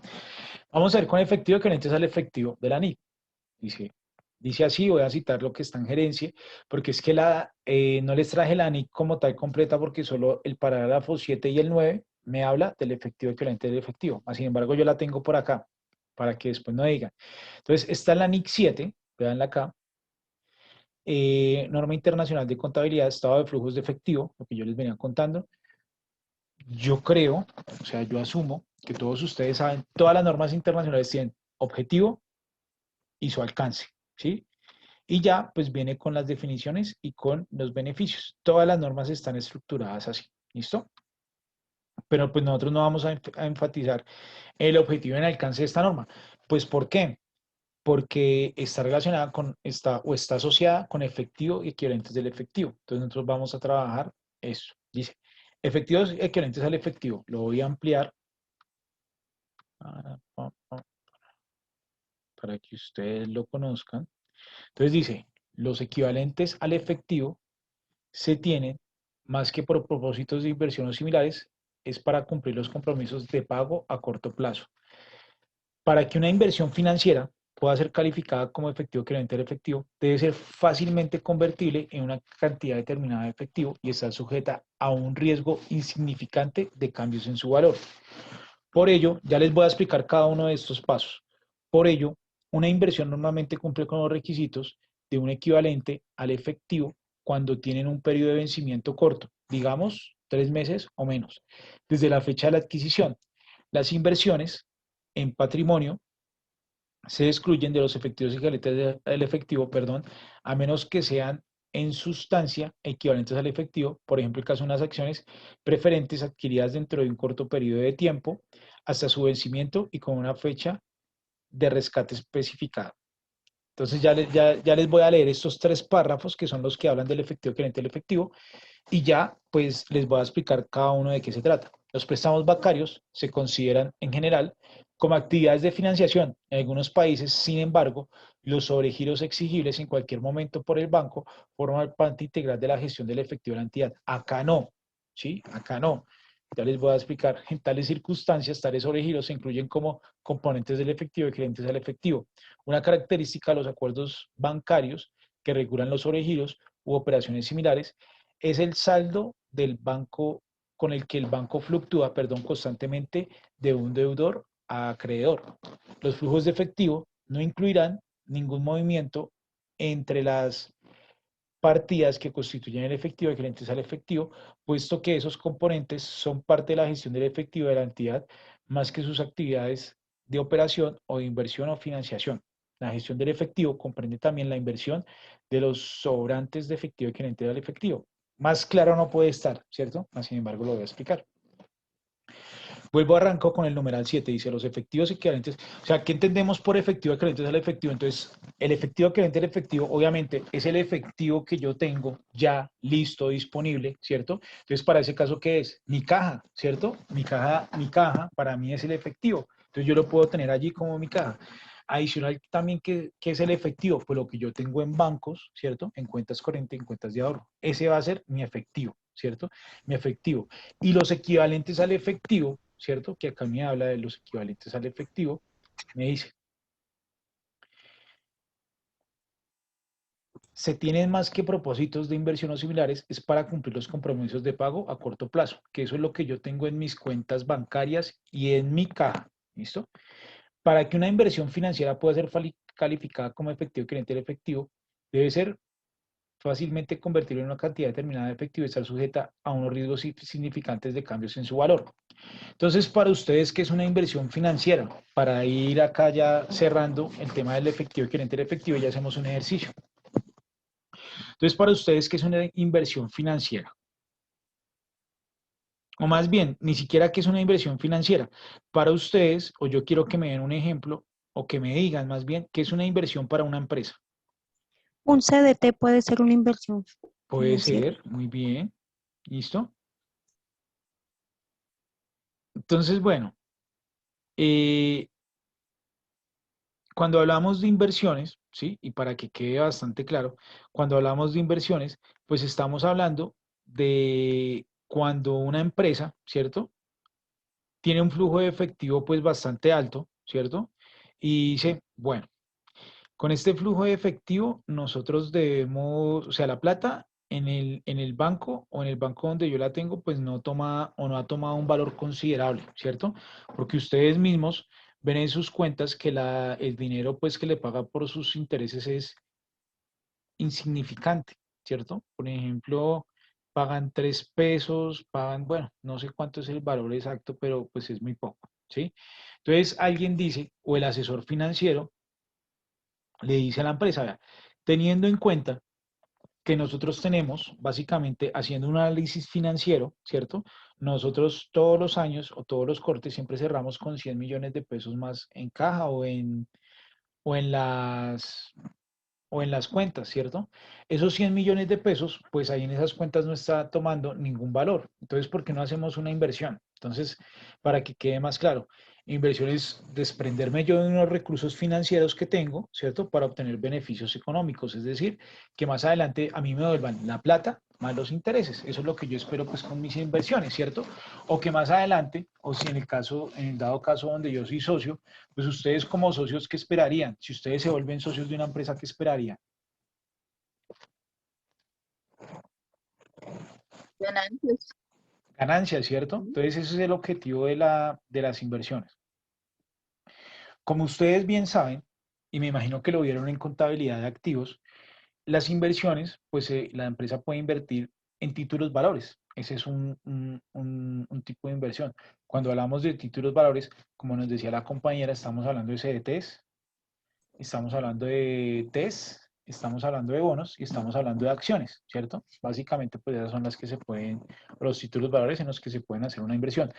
Speaker 1: vamos a ver con efectivo equivalentes al efectivo de la NIC. Dice así, voy a citar lo que está en gerencia, porque es que no les traje la NIC como tal completa porque solo el parágrafo 7 y el 9 me habla del efectivo equivalente del efectivo. Sin embargo, yo la tengo por acá, para que después no digan. Entonces, está la NIC 7, veanla acá, Norma Internacional de Contabilidad, Estado de Flujos de Efectivo, lo que yo les venía contando. Yo creo, o sea, yo asumo que todos ustedes saben, todas las normas internacionales tienen objetivo y su alcance, ¿sí? Y ya, pues viene con las definiciones y con los beneficios. Todas las normas están estructuradas así, ¿listo? Pero pues nosotros no vamos a enfatizar el objetivo y el alcance de esta norma. Pues, ¿por qué? Porque está relacionada o está asociada con efectivo y equivalentes del efectivo. Entonces nosotros vamos a trabajar eso. Dice, efectivos equivalentes al efectivo. Lo voy a ampliar para que ustedes lo conozcan. Entonces dice, los equivalentes al efectivo se tienen más que por propósitos de inversión o similares, es para cumplir los compromisos de pago a corto plazo. Para que una inversión financiera pueda ser calificada como efectivo equivalente al efectivo, debe ser fácilmente convertible en una cantidad determinada de efectivo y estar sujeta a un riesgo insignificante de cambios en su valor. Por ello, ya les voy a explicar cada uno de estos pasos. Por ello, una inversión normalmente cumple con los requisitos de un equivalente al efectivo cuando tienen un periodo de vencimiento corto, digamos 3 meses o menos, desde la fecha de la adquisición. Las inversiones en patrimonio se excluyen de los efectivos equivalentes al efectivo, a menos que sean en sustancia equivalentes al efectivo, por ejemplo, el caso de unas acciones preferentes adquiridas dentro de un corto periodo de tiempo hasta su vencimiento y con una fecha de rescate especificada. Entonces ya les voy a leer estos 3 párrafos que son los que hablan del efectivo equivalente al efectivo y ya pues les voy a explicar cada uno de qué se trata. Los préstamos bancarios se consideran en general como actividades de financiación. En algunos países, sin embargo, los sobregiros exigibles en cualquier momento por el banco forman parte integral de la gestión del efectivo de la entidad. Acá no, ¿sí? Acá no. Ya les voy a explicar. En tales circunstancias, tales sobregiros se incluyen como componentes del efectivo equivalentes al efectivo. Una característica de los acuerdos bancarios que regulan los sobregiros u operaciones similares es el saldo del banco con el que el banco fluctúa, constantemente de un deudor a acreedor. Los flujos de efectivo no incluirán ningún movimiento entre las partidas que constituyen el efectivo equivalentes al efectivo, puesto que esos componentes son parte de la gestión del efectivo de la entidad, más que sus actividades de operación o de inversión o financiación. La gestión del efectivo comprende también la inversión de los sobrantes de efectivo equivalente al efectivo. Más claro no puede estar, ¿cierto? Sin embargo, lo voy a explicar. Vuelvo, arranco con el numeral 7, dice los efectivos equivalentes. O sea, ¿qué entendemos por efectivo equivalente al efectivo? Entonces, el efectivo equivalente al efectivo, obviamente, es el efectivo que yo tengo ya listo, disponible, ¿cierto? Entonces, para ese caso, ¿qué es? Mi caja, ¿cierto? Mi caja para mí es el efectivo. Entonces, yo lo puedo tener allí como mi caja. Adicional también, ¿qué es el efectivo? Pues lo que yo tengo en bancos, ¿cierto? En cuentas corrientes, en cuentas de ahorro. Ese va a ser mi efectivo, ¿cierto? Mi efectivo. Y los equivalentes al efectivo, ¿cierto? Que acá me habla de los equivalentes al efectivo, me dice, se tienen más que propósitos de inversión o similares, es para cumplir los compromisos de pago a corto plazo, que eso es lo que yo tengo en mis cuentas bancarias y en mi caja, ¿listo? Para que una inversión financiera pueda ser calificada como efectivo equivalente al efectivo, debe ser fácilmente convertirlo en una cantidad determinada de efectivo y estar sujeta a unos riesgos significantes de cambios en su valor. Entonces, para ustedes, ¿qué es una inversión financiera? Para ir acá ya cerrando el tema del efectivo equivalente al efectivo, ya hacemos un ejercicio. Entonces, para ustedes, ¿qué es una inversión financiera? O más bien, ni siquiera qué es una inversión financiera. Para ustedes, o yo quiero que me den un ejemplo, o que me digan más bien, ¿qué es una inversión para una empresa?
Speaker 9: Un CDT puede ser una inversión
Speaker 1: Puede
Speaker 9: financiera.
Speaker 1: ser, muy bien, ¿listo? Entonces, bueno, cuando hablamos de inversiones, ¿sí? Y para que quede bastante claro, cuando hablamos de inversiones, pues estamos hablando de cuando una empresa, ¿cierto? Tiene un flujo de efectivo pues bastante alto, ¿cierto? Y dice, bueno, con este flujo de efectivo nosotros debemos, o sea, la plata en el banco o en el banco donde yo la tengo, pues no toma o no ha tomado un valor considerable, ¿cierto? Porque ustedes mismos ven en sus cuentas que el dinero pues que le paga por sus intereses es insignificante, ¿cierto? Por ejemplo, pagan 3 pesos, pagan, bueno, no sé cuánto es el valor exacto, pero pues es muy poco, ¿sí? Entonces alguien dice, o el asesor financiero le dice a la empresa, vea, teniendo en cuenta que nosotros tenemos, básicamente, haciendo un análisis financiero, ¿cierto? Nosotros todos los años o todos los cortes siempre cerramos con 100 millones de pesos más en caja o en las, o en las cuentas, ¿cierto? Esos 100 millones de pesos, pues ahí en esas cuentas no está tomando ningún valor. Entonces, ¿por qué no hacemos una inversión? Entonces, para que quede más claro, inversión es desprenderme yo de unos recursos financieros que tengo, ¿cierto? Para obtener beneficios económicos, es decir, que más adelante a mí me devuelvan la plata más los intereses. Eso es lo que yo espero pues con mis inversiones, ¿cierto? O que más adelante, o si en el dado caso donde yo soy socio, pues ustedes como socios, ¿qué esperarían? Si ustedes se vuelven socios de una empresa, ¿qué esperarían?
Speaker 6: Ganancias.
Speaker 1: Ganancias, ¿cierto? Entonces ese es el objetivo de las inversiones. Como ustedes bien saben, y me imagino que lo vieron en contabilidad de activos, las inversiones, pues la empresa puede invertir en títulos valores. Ese es un tipo de inversión. Cuando hablamos de títulos valores, como nos decía la compañera, estamos hablando de CDTs, estamos hablando de TES, estamos hablando de bonos y estamos hablando de acciones, ¿cierto? Básicamente, pues esas son las que se pueden, los títulos valores en los que se pueden hacer una inversión.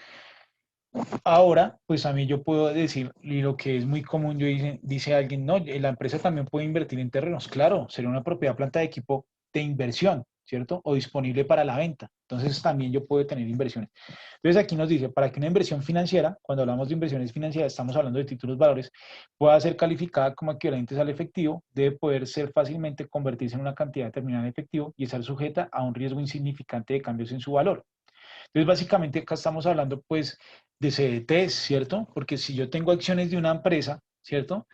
Speaker 1: Ahora, pues a mí yo puedo decir, y lo que es muy común, dice alguien, no, la empresa también puede invertir en terrenos. Claro, sería una propiedad planta de equipo de inversión, ¿cierto? O disponible para la venta. Entonces también yo puedo tener inversiones. Entonces aquí nos dice, para que una inversión financiera, cuando hablamos de inversiones financieras, estamos hablando de títulos valores, pueda ser calificada como equivalentes al efectivo, debe poder ser fácilmente convertirse en una cantidad determinada de efectivo y estar sujeta a un riesgo insignificante de cambios en su valor. Entonces, básicamente acá estamos hablando pues de CDTs, ¿cierto? Porque si yo tengo acciones de una empresa, ¿cierto?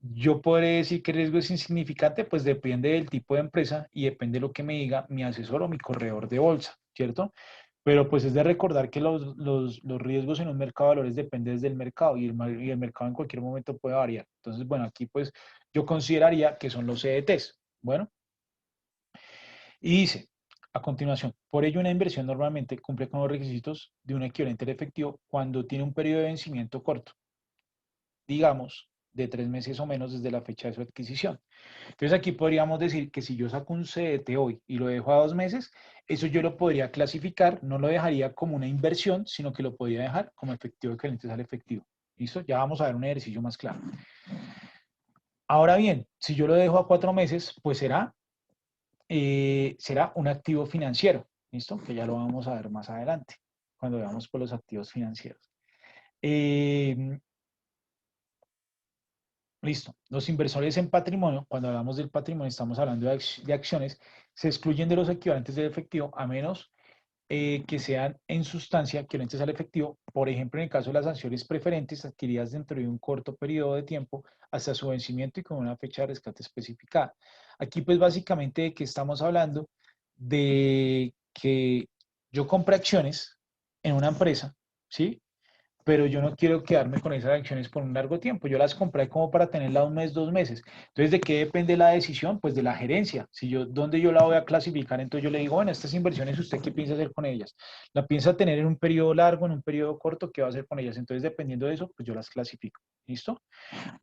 Speaker 1: Yo podré decir que el riesgo es insignificante, pues depende del tipo de empresa y depende de lo que me diga mi asesor o mi corredor de bolsa, ¿cierto? Pero pues es de recordar que los riesgos en un mercado de valores dependen del mercado y el mercado en cualquier momento puede variar. Entonces, bueno, aquí pues yo consideraría que son los CDTs. Bueno, y dice, a continuación, por ello una inversión normalmente cumple con los requisitos de un equivalente al efectivo cuando tiene un periodo de vencimiento corto. Digamos de 3 meses o menos desde la fecha de su adquisición. Entonces aquí podríamos decir que si yo saco un CDT hoy y lo dejo a 2 meses, eso yo lo podría clasificar, no lo dejaría como una inversión, sino que lo podría dejar como efectivo equivalente al efectivo. ¿Listo? Ya vamos a ver un ejercicio más claro. Ahora bien, si yo lo dejo a 4 meses, pues será un activo financiero. ¿Listo? Que ya lo vamos a ver más adelante, cuando veamos por los activos financieros. Listo. Los inversores en patrimonio, cuando hablamos del patrimonio, estamos hablando de acciones, se excluyen de los equivalentes del efectivo a menos que sean en sustancia equivalentes al efectivo. Por ejemplo, en el caso de las acciones preferentes adquiridas dentro de un corto periodo de tiempo hasta su vencimiento y con una fecha de rescate especificada. Aquí, pues, básicamente, ¿de qué estamos hablando? De que yo compré acciones en una empresa, ¿sí? Pero yo no quiero quedarme con esas acciones por un largo tiempo. Yo las compré como para tenerla 1 mes, 2 meses. Entonces, ¿de qué depende la decisión? Pues de la gerencia. Si yo, ¿dónde yo la voy a clasificar? Entonces yo le digo, bueno, estas inversiones, ¿usted qué piensa hacer con ellas? ¿La piensa tener en un periodo largo, en un periodo corto? ¿Qué va a hacer con ellas? Entonces, dependiendo de eso, pues yo las clasifico. ¿Listo?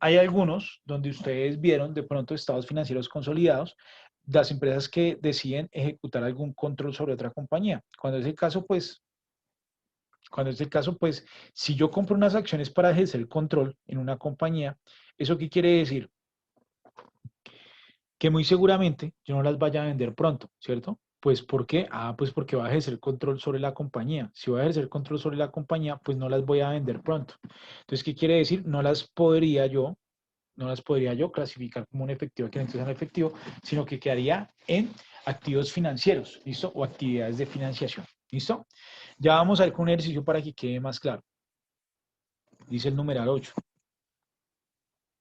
Speaker 1: Hay algunos donde ustedes vieron de pronto estados financieros consolidados, las empresas que deciden ejecutar algún control sobre otra compañía. Cuando es el caso, pues, si yo compro unas acciones para ejercer el control en una compañía, ¿eso qué quiere decir? Que muy seguramente yo no las vaya a vender pronto, ¿cierto? Pues, ¿por qué? Pues porque va a ejercer control sobre la compañía. Si voy a ejercer control sobre la compañía, pues no las voy a vender pronto. Entonces, ¿qué quiere decir? No las podría yo clasificar como un efectivo que no es efectivo, sino que quedaría en activos financieros, ¿listo? O actividades de financiación, ¿listo? Ya vamos a ver con un ejercicio para que quede más claro. Dice el numeral 8.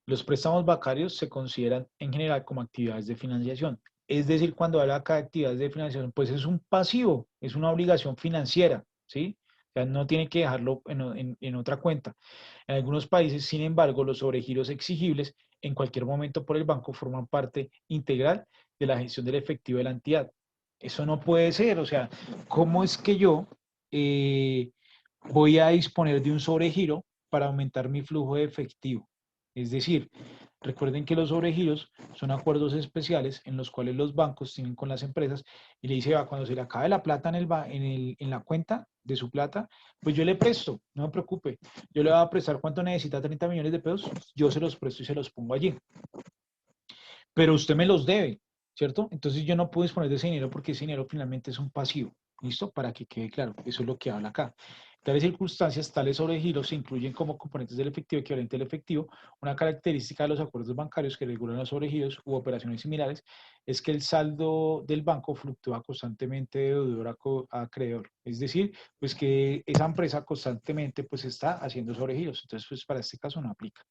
Speaker 1: Los préstamos bancarios se consideran en general como actividades de financiación. Es decir, cuando habla acá de actividades de financiación, pues es un pasivo, es una obligación financiera, ¿sí? O sea, no tiene que dejarlo en otra cuenta. En algunos países, sin embargo, los sobregiros exigibles en cualquier momento por el banco forman parte integral de la gestión del efectivo de la entidad. Eso no puede ser, o sea, ¿cómo es que yo voy a disponer de un sobregiro para aumentar mi flujo de efectivo? Es decir, recuerden que los sobregiros son acuerdos especiales en los cuales los bancos tienen con las empresas y le dice, cuando se le acabe la plata en la cuenta de su plata, pues yo le presto, no me preocupe, yo le voy a prestar cuánto necesita, 30 millones de pesos, yo se los presto y se los pongo allí. Pero usted me los debe, ¿cierto? Entonces yo no puedo disponer de ese dinero porque ese dinero finalmente es un pasivo. ¿Listo? Para que quede claro, eso es lo que habla acá. Tales circunstancias, tales sobregiros se incluyen como componentes del efectivo equivalente al efectivo. Una característica de los acuerdos bancarios que regulan los sobregiros u operaciones similares es que el saldo del banco fluctúa constantemente de deudor a acreedor. Es decir, pues que esa empresa constantemente pues está haciendo sobregiros. Entonces, pues para este caso no aplica.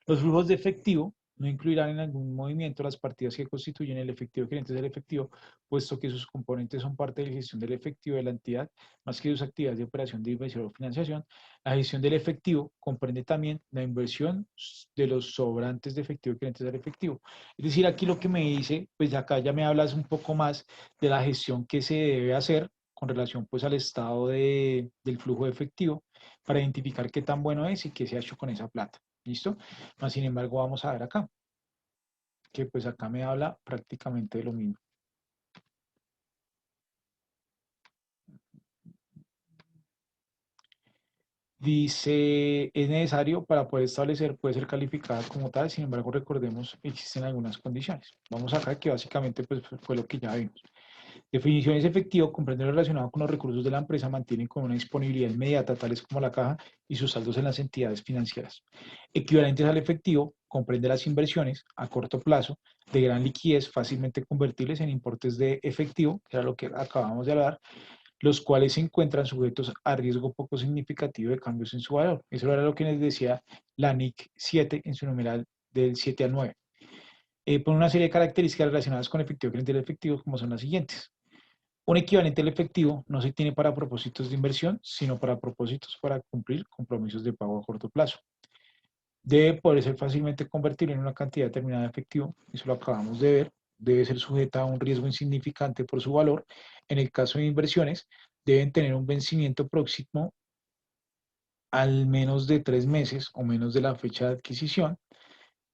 Speaker 1: Los flujos de efectivo no incluirán en algún movimiento las partidas que constituyen el efectivo equivalente del efectivo, puesto que sus componentes son parte de la gestión del efectivo de la entidad, más que sus actividades de operación de inversión o financiación. La gestión del efectivo comprende también la inversión de los sobrantes de efectivo equivalentes al efectivo. Es decir, aquí lo que me dice, pues acá ya me hablas un poco más de la gestión que se debe hacer con relación pues al estado del flujo de efectivo para identificar qué tan bueno es y qué se ha hecho con esa plata. ¿Listo? Mas, sin embargo, vamos a ver acá, que pues acá me habla prácticamente de lo mismo. Dice, es necesario para poder establecer, puede ser calificada como tal, sin embargo, recordemos, existen algunas condiciones. Vamos acá, que básicamente pues, fue lo que ya vimos. Definiciones efectivo comprende lo relacionado con los recursos de la empresa, mantienen con una disponibilidad inmediata, tales como la caja y sus saldos en las entidades financieras. Equivalentes al efectivo, comprende las inversiones a corto plazo, de gran liquidez, fácilmente convertibles en importes de efectivo, que era lo que acabamos de hablar, los cuales se encuentran sujetos a riesgo poco significativo de cambios en su valor. Eso era lo que les decía la NIC 7 en su numeral del 7 al 9. Por una serie de características relacionadas con efectivo frente al efectivo, como son las siguientes. Un equivalente al efectivo no se tiene para propósitos de inversión, sino para propósitos para cumplir compromisos de pago a corto plazo. Debe poder ser fácilmente convertible en una cantidad determinada de efectivo, eso lo acabamos de ver. Debe ser sujeta a un riesgo insignificante por su valor. En el caso de inversiones, deben tener un vencimiento próximo al menos de 3 meses o menos de la fecha de adquisición.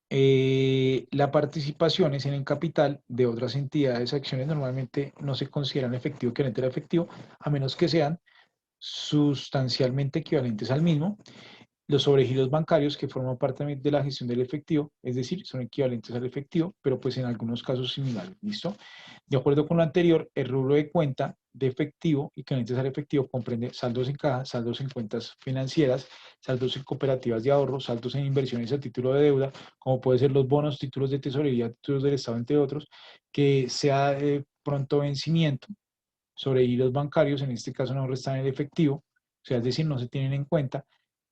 Speaker 1: las participaciones en el capital de otras entidades, acciones, normalmente no se consideran efectivo equivalente al efectivo, a menos que sean sustancialmente equivalentes al mismo. Los sobregiros bancarios que forman parte de la gestión del efectivo, es decir, son equivalentes al efectivo, pero pues en algunos casos similares, ¿listo? De acuerdo con lo anterior, el rubro de cuenta de efectivo equivalentes al efectivo comprende saldos en caja, saldos en cuentas financieras, saldos en cooperativas de ahorro, saldos en inversiones a título de deuda, como pueden ser los bonos, títulos de tesorería, títulos del Estado, entre otros, que sea de pronto vencimiento, sobregiros bancarios, en este caso no restan el efectivo, o sea, es decir, no se tienen en cuenta.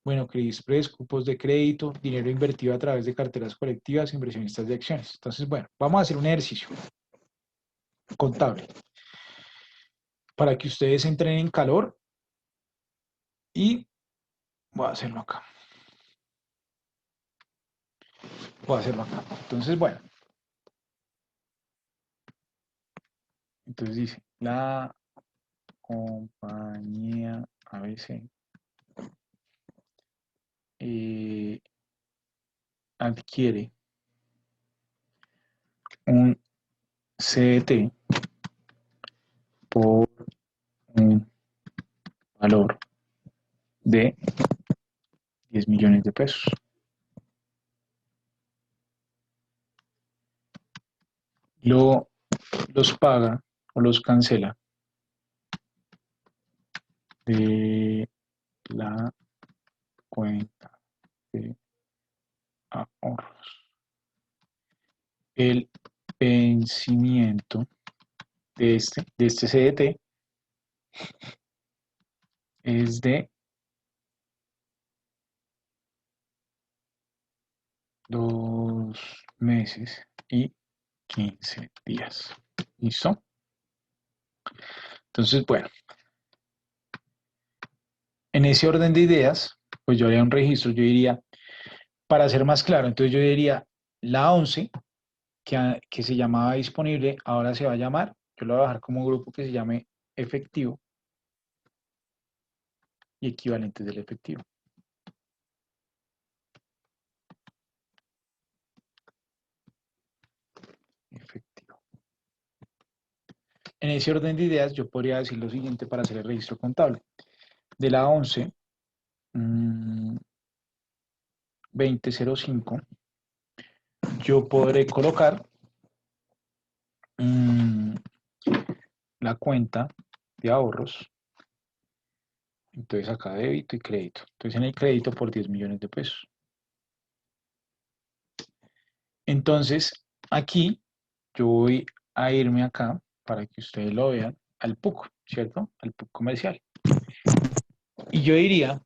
Speaker 1: Bueno, credit spreads, cupos de crédito, dinero invertido a través de carteras colectivas, inversionistas de acciones. Entonces, bueno, vamos a hacer un ejercicio contable para que ustedes entren en calor y voy a hacerlo acá. Voy a hacerlo acá. Entonces, bueno. Entonces dice, la compañía ABC adquiere un CDT por un valor de 10 millones de pesos. Los paga o los cancela de la cuenta de ahorros. El vencimiento de este CDT es de 2 meses y 15 días. ¿Listo? Entonces, bueno, en ese orden de ideas, pues yo haría un registro, yo diría, para ser más claro, entonces yo diría la 11, que se llamaba disponible, ahora se va a llamar, yo lo voy a dejar como un grupo que se llame efectivo y equivalentes del efectivo. Efectivo. En ese orden de ideas, yo podría decir lo siguiente para hacer el registro contable. De la 11, 2005, yo podré colocar la cuenta de ahorros. Entonces acá débito y crédito. Entonces en el crédito por 10 millones de pesos. Entonces aquí yo voy a irme acá para que ustedes lo vean al PUC, ¿cierto? Al PUC comercial. Y yo diría,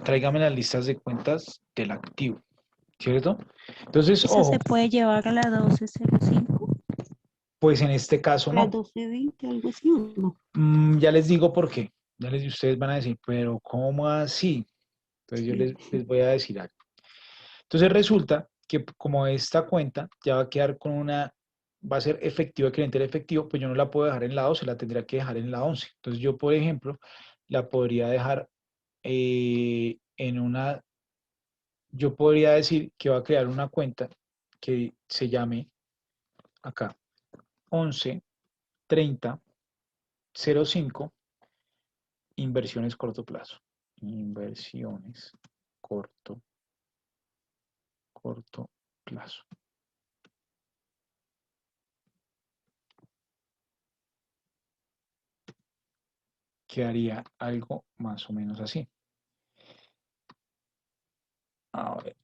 Speaker 1: tráigame las listas de cuentas del activo, ¿cierto? Entonces,
Speaker 9: ¿Ese
Speaker 1: ojo,
Speaker 9: se puede llevar a la 1205?
Speaker 1: pues en este caso
Speaker 9: ¿A la
Speaker 1: no.
Speaker 9: 1220, algo así o no?
Speaker 1: Ya les digo por qué. Ustedes van a decir, pero ¿cómo así? Entonces yo les voy a decir algo. Entonces resulta que como esta cuenta ya va a quedar con va a ser efectiva, cliente efectivo, pues yo no la puedo dejar en la 12, la tendría que dejar en la 11. Entonces yo, por ejemplo, la podría dejar yo podría decir que va a crear una cuenta que se llame acá 11 30 05 inversiones corto plazo. Inversiones corto plazo. Quedaría algo más o menos así. A ver.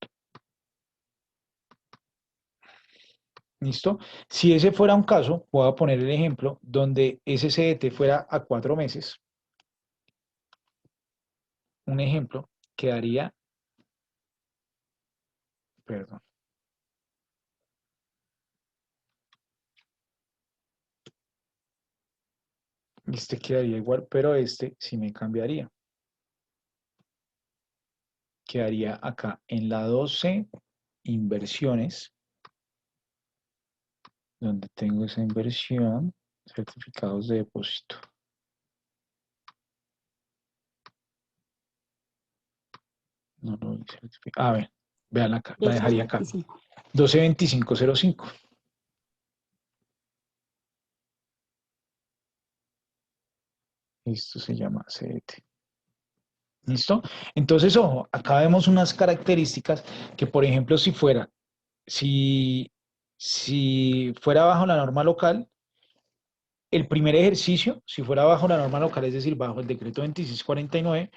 Speaker 1: ¿Listo? Si ese fuera un caso, voy a poner el ejemplo donde ese CDT fuera a 4 meses. Un ejemplo quedaría, perdón. Este quedaría igual, pero este sí me cambiaría. Quedaría acá en la 12 inversiones, donde tengo esa inversión, certificados de depósito. No lo certificado. A ver, vean acá, la dejaría acá. 122505. Esto se llama CDT. ¿Listo? Entonces, ojo, acá vemos unas características que, por ejemplo, si fuera bajo la norma local, el primer ejercicio, si fuera bajo la norma local, es decir, bajo el decreto 2649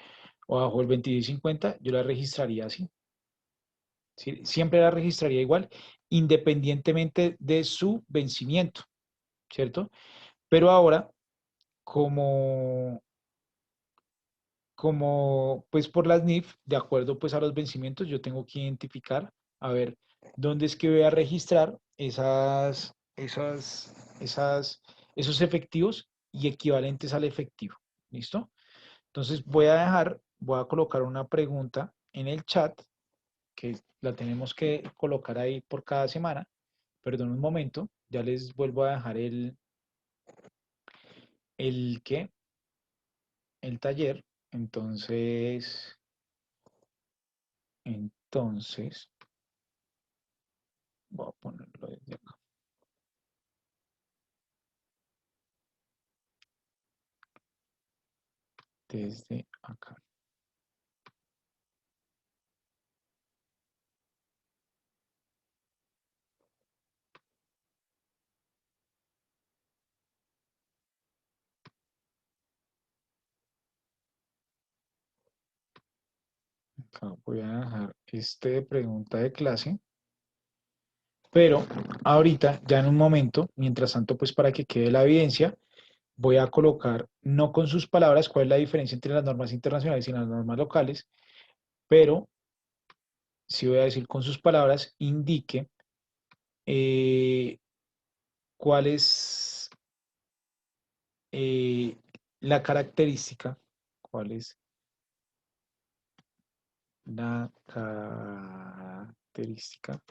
Speaker 1: o bajo el 2650, yo la registraría así. ¿Sí? Siempre la registraría igual, independientemente de su vencimiento, ¿cierto? Pero ahora, como pues por las NIF, de acuerdo pues a los vencimientos, yo tengo que identificar, a ver, dónde es que voy a registrar esos efectivos y equivalentes al efectivo. ¿Listo? Entonces voy a colocar una pregunta en el chat, que la tenemos que colocar ahí por cada semana. Perdón un momento, ya les vuelvo a dejar ¿qué? El taller. Entonces, voy a ponerlo desde acá. Desde acá. Acá voy a dejar de pregunta de clase. Pero ahorita, ya en un momento, mientras tanto, pues para que quede la evidencia, voy a colocar, no con sus palabras, cuál es la diferencia entre las normas internacionales y las normas locales, pero sí voy a decir con sus palabras, indique cuál es la característica, cuál es la característica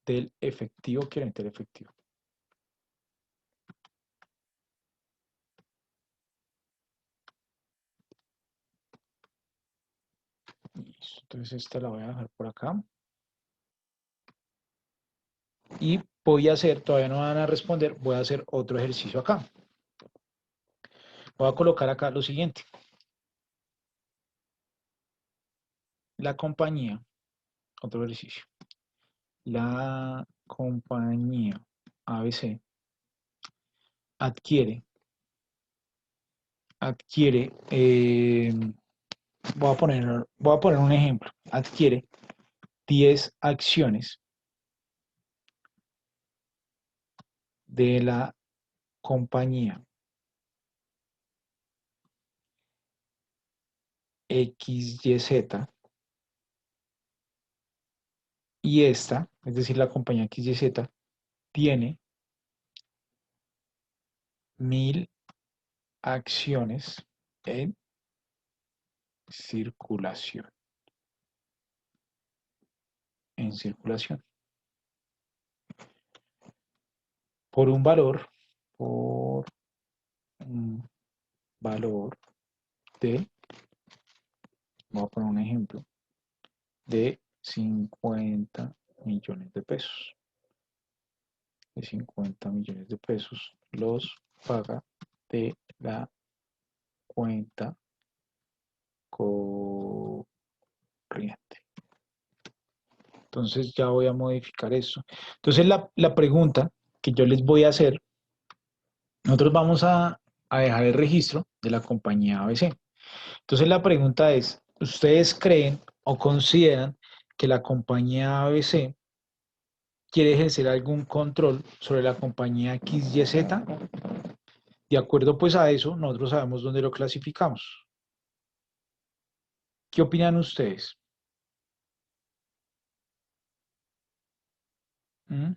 Speaker 1: del efectivo equivalente al efectivo. Listo, entonces esta la voy a dejar por acá. Y voy a hacer, todavía no van a responder, voy a hacer otro ejercicio acá. Voy a colocar acá lo siguiente. La compañía, otro ejercicio. La compañía ABC adquiere, voy a poner un ejemplo, adquiere 10 acciones de la compañía XYZ y esta, es decir, la compañía XYZ, tiene 1000 acciones en circulación. Por un valor de, voy a poner un ejemplo, de 50 millones de pesos. De 50 millones de pesos los paga de la cuenta corriente. Entonces ya voy a modificar eso. Entonces la pregunta que yo les voy a hacer, nosotros vamos a dejar el registro de la compañía ABC. Entonces la pregunta es, ¿ustedes creen o consideran que la compañía ABC quiere ejercer algún control sobre la compañía XYZ? De acuerdo pues a eso, nosotros sabemos dónde lo clasificamos. ¿Qué opinan ustedes? ¿Mm?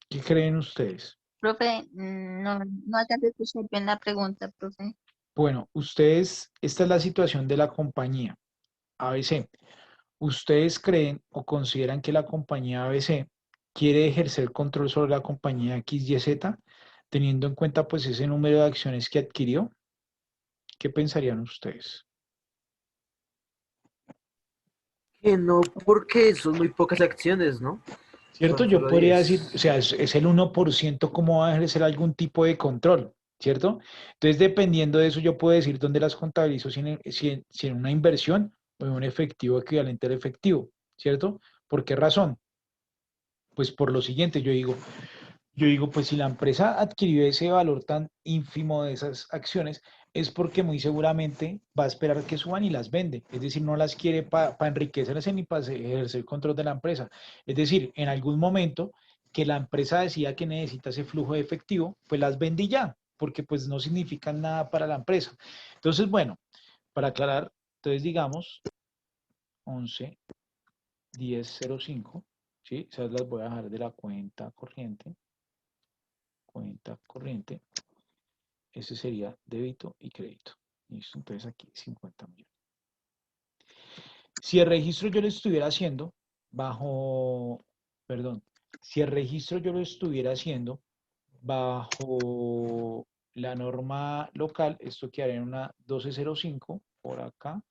Speaker 1: ¿Qué creen ustedes?
Speaker 6: Profe, no alcancé a escuchar bien la pregunta, profe.
Speaker 1: Bueno, esta es la situación de la compañía ABC. ¿Ustedes creen o consideran que la compañía ABC quiere ejercer control sobre la compañía X, Y, Z, teniendo en cuenta pues ese número de acciones que adquirió? ¿Qué pensarían ustedes?
Speaker 7: Que no, porque son muy pocas acciones, ¿no?
Speaker 1: ¿Cierto?
Speaker 7: Son
Speaker 1: Yo
Speaker 7: solo
Speaker 1: podría decir, o
Speaker 7: 10.
Speaker 1: sea, es el 1% cómo va a ejercer algún tipo de control, ¿cierto? Entonces, dependiendo de eso, yo puedo decir dónde las contabilizo, si en una inversión o en un efectivo equivalente al efectivo, ¿cierto? ¿Por qué razón? Pues por lo siguiente, yo digo, pues si la empresa adquirió ese valor tan ínfimo de esas acciones, es porque muy seguramente va a esperar que suban y las vende. Es decir, no las quiere para enriquecerse ni para ejercer control de la empresa. Es decir, en algún momento que la empresa decida que necesita ese flujo de efectivo, pues las vende y ya, porque pues no significan nada para la empresa. Entonces, bueno, para aclarar, entonces digamos 11, 10, 05, ¿sí? Esas las voy a dejar de la cuenta corriente, ese sería débito y crédito. Listo, entonces aquí 50 millones. Si el registro yo lo estuviera haciendo bajo, perdón, si el registro yo lo estuviera haciendo bajo la norma local, esto quedaría en una 1205 por acá,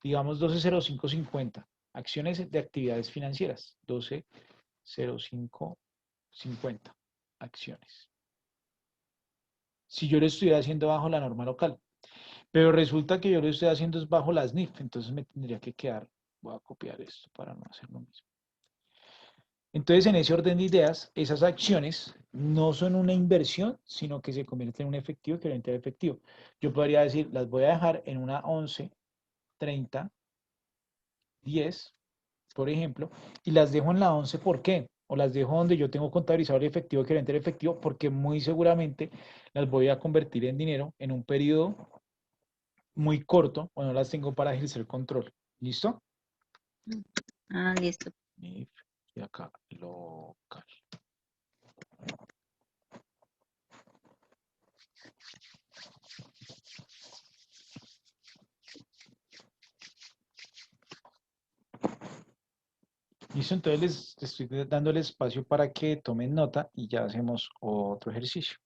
Speaker 1: digamos 120550, acciones de actividades financieras, 120550, acciones. Si yo lo estuviera haciendo bajo la norma local. Pero resulta que yo lo estoy haciendo es bajo las NIF, entonces me tendría que quedar, voy a copiar esto para no hacer lo mismo. Entonces, en ese orden de ideas, esas acciones no son una inversión, sino que se convierten en un efectivo equivalente al efectivo. Yo podría decir, las voy a dejar en una 11, 30, 10, por ejemplo, y las dejo en la 11, ¿por qué? O las dejo donde yo tengo contabilizado el efectivo equivalente al efectivo, porque muy seguramente las voy a convertir en dinero en un periodo muy corto o no las tengo para ejercer control. ¿Listo?
Speaker 6: Ah, listo.
Speaker 1: Y acá, local. Listo, entonces les estoy dando el espacio para que tomen nota y ya hacemos otro ejercicio.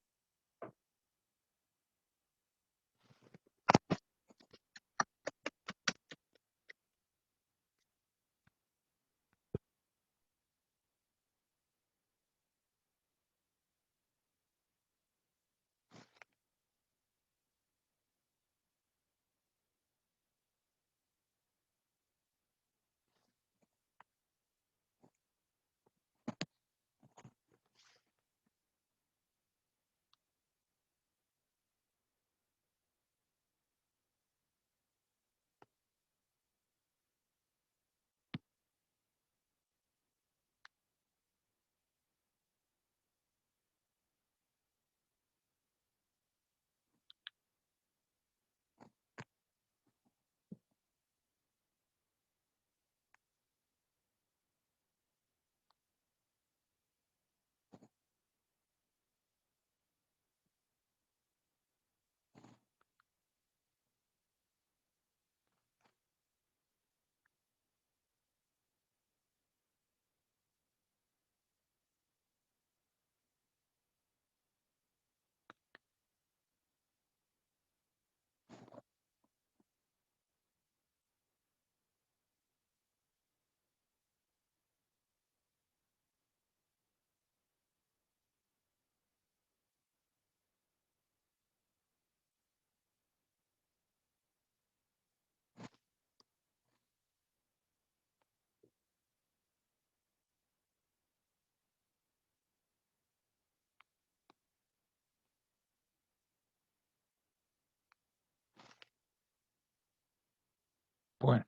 Speaker 1: Bueno,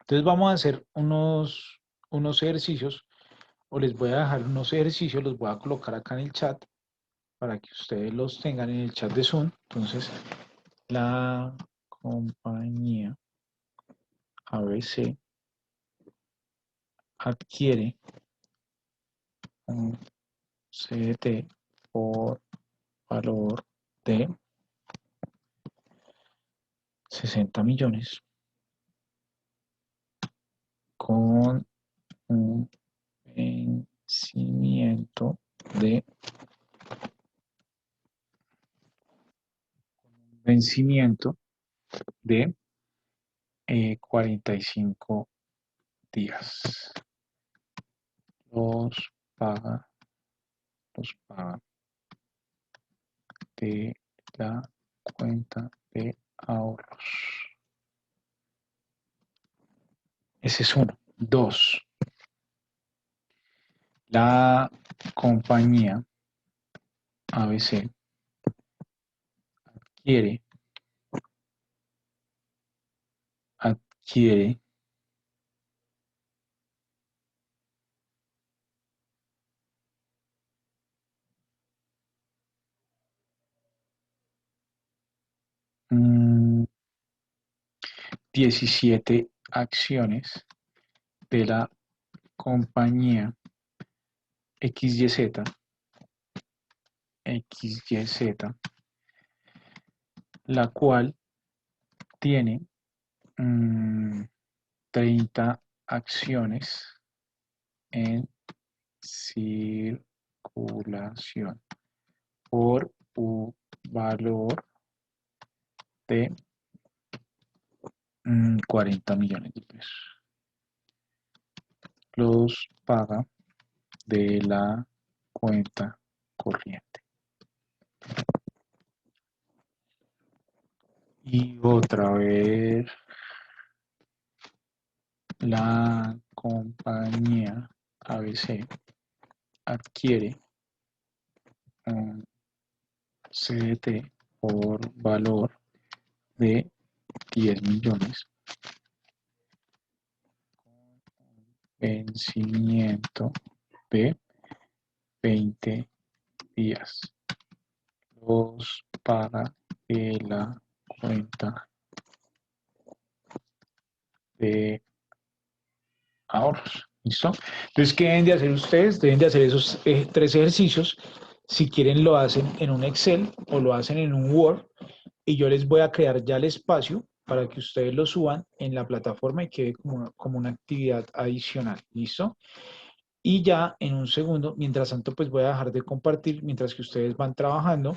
Speaker 1: entonces vamos a hacer unos ejercicios, o les voy a dejar unos ejercicios, los voy a colocar acá en el chat para que ustedes los tengan en el chat de Zoom. Entonces, la compañía ABC adquiere un CDT por valor de 60 millones con un vencimiento de 45 días. Los paga de la cuenta de ahorros. Ese es uno. 2. La compañía ABC adquiere mm, 17 acciones de la compañía XYZ, la cual tiene 30 acciones en circulación por un valor de 40 millones de pesos. Los paga de la cuenta corriente. Y otra vez, la compañía ABC adquiere un CDT por valor de 10 millones con vencimiento de 20 días. Los paga de la cuenta de ahorros. ¿Listo? Entonces, ¿qué deben de hacer ustedes? Deben de hacer esos 3 ejercicios. Si quieren, lo hacen en un Excel o lo hacen en un Word. Y yo les voy a crear ya el espacio para que ustedes lo suban en la plataforma y quede como una actividad adicional. ¿Listo? Y ya en un segundo, mientras tanto, pues voy a dejar de compartir mientras que ustedes van trabajando.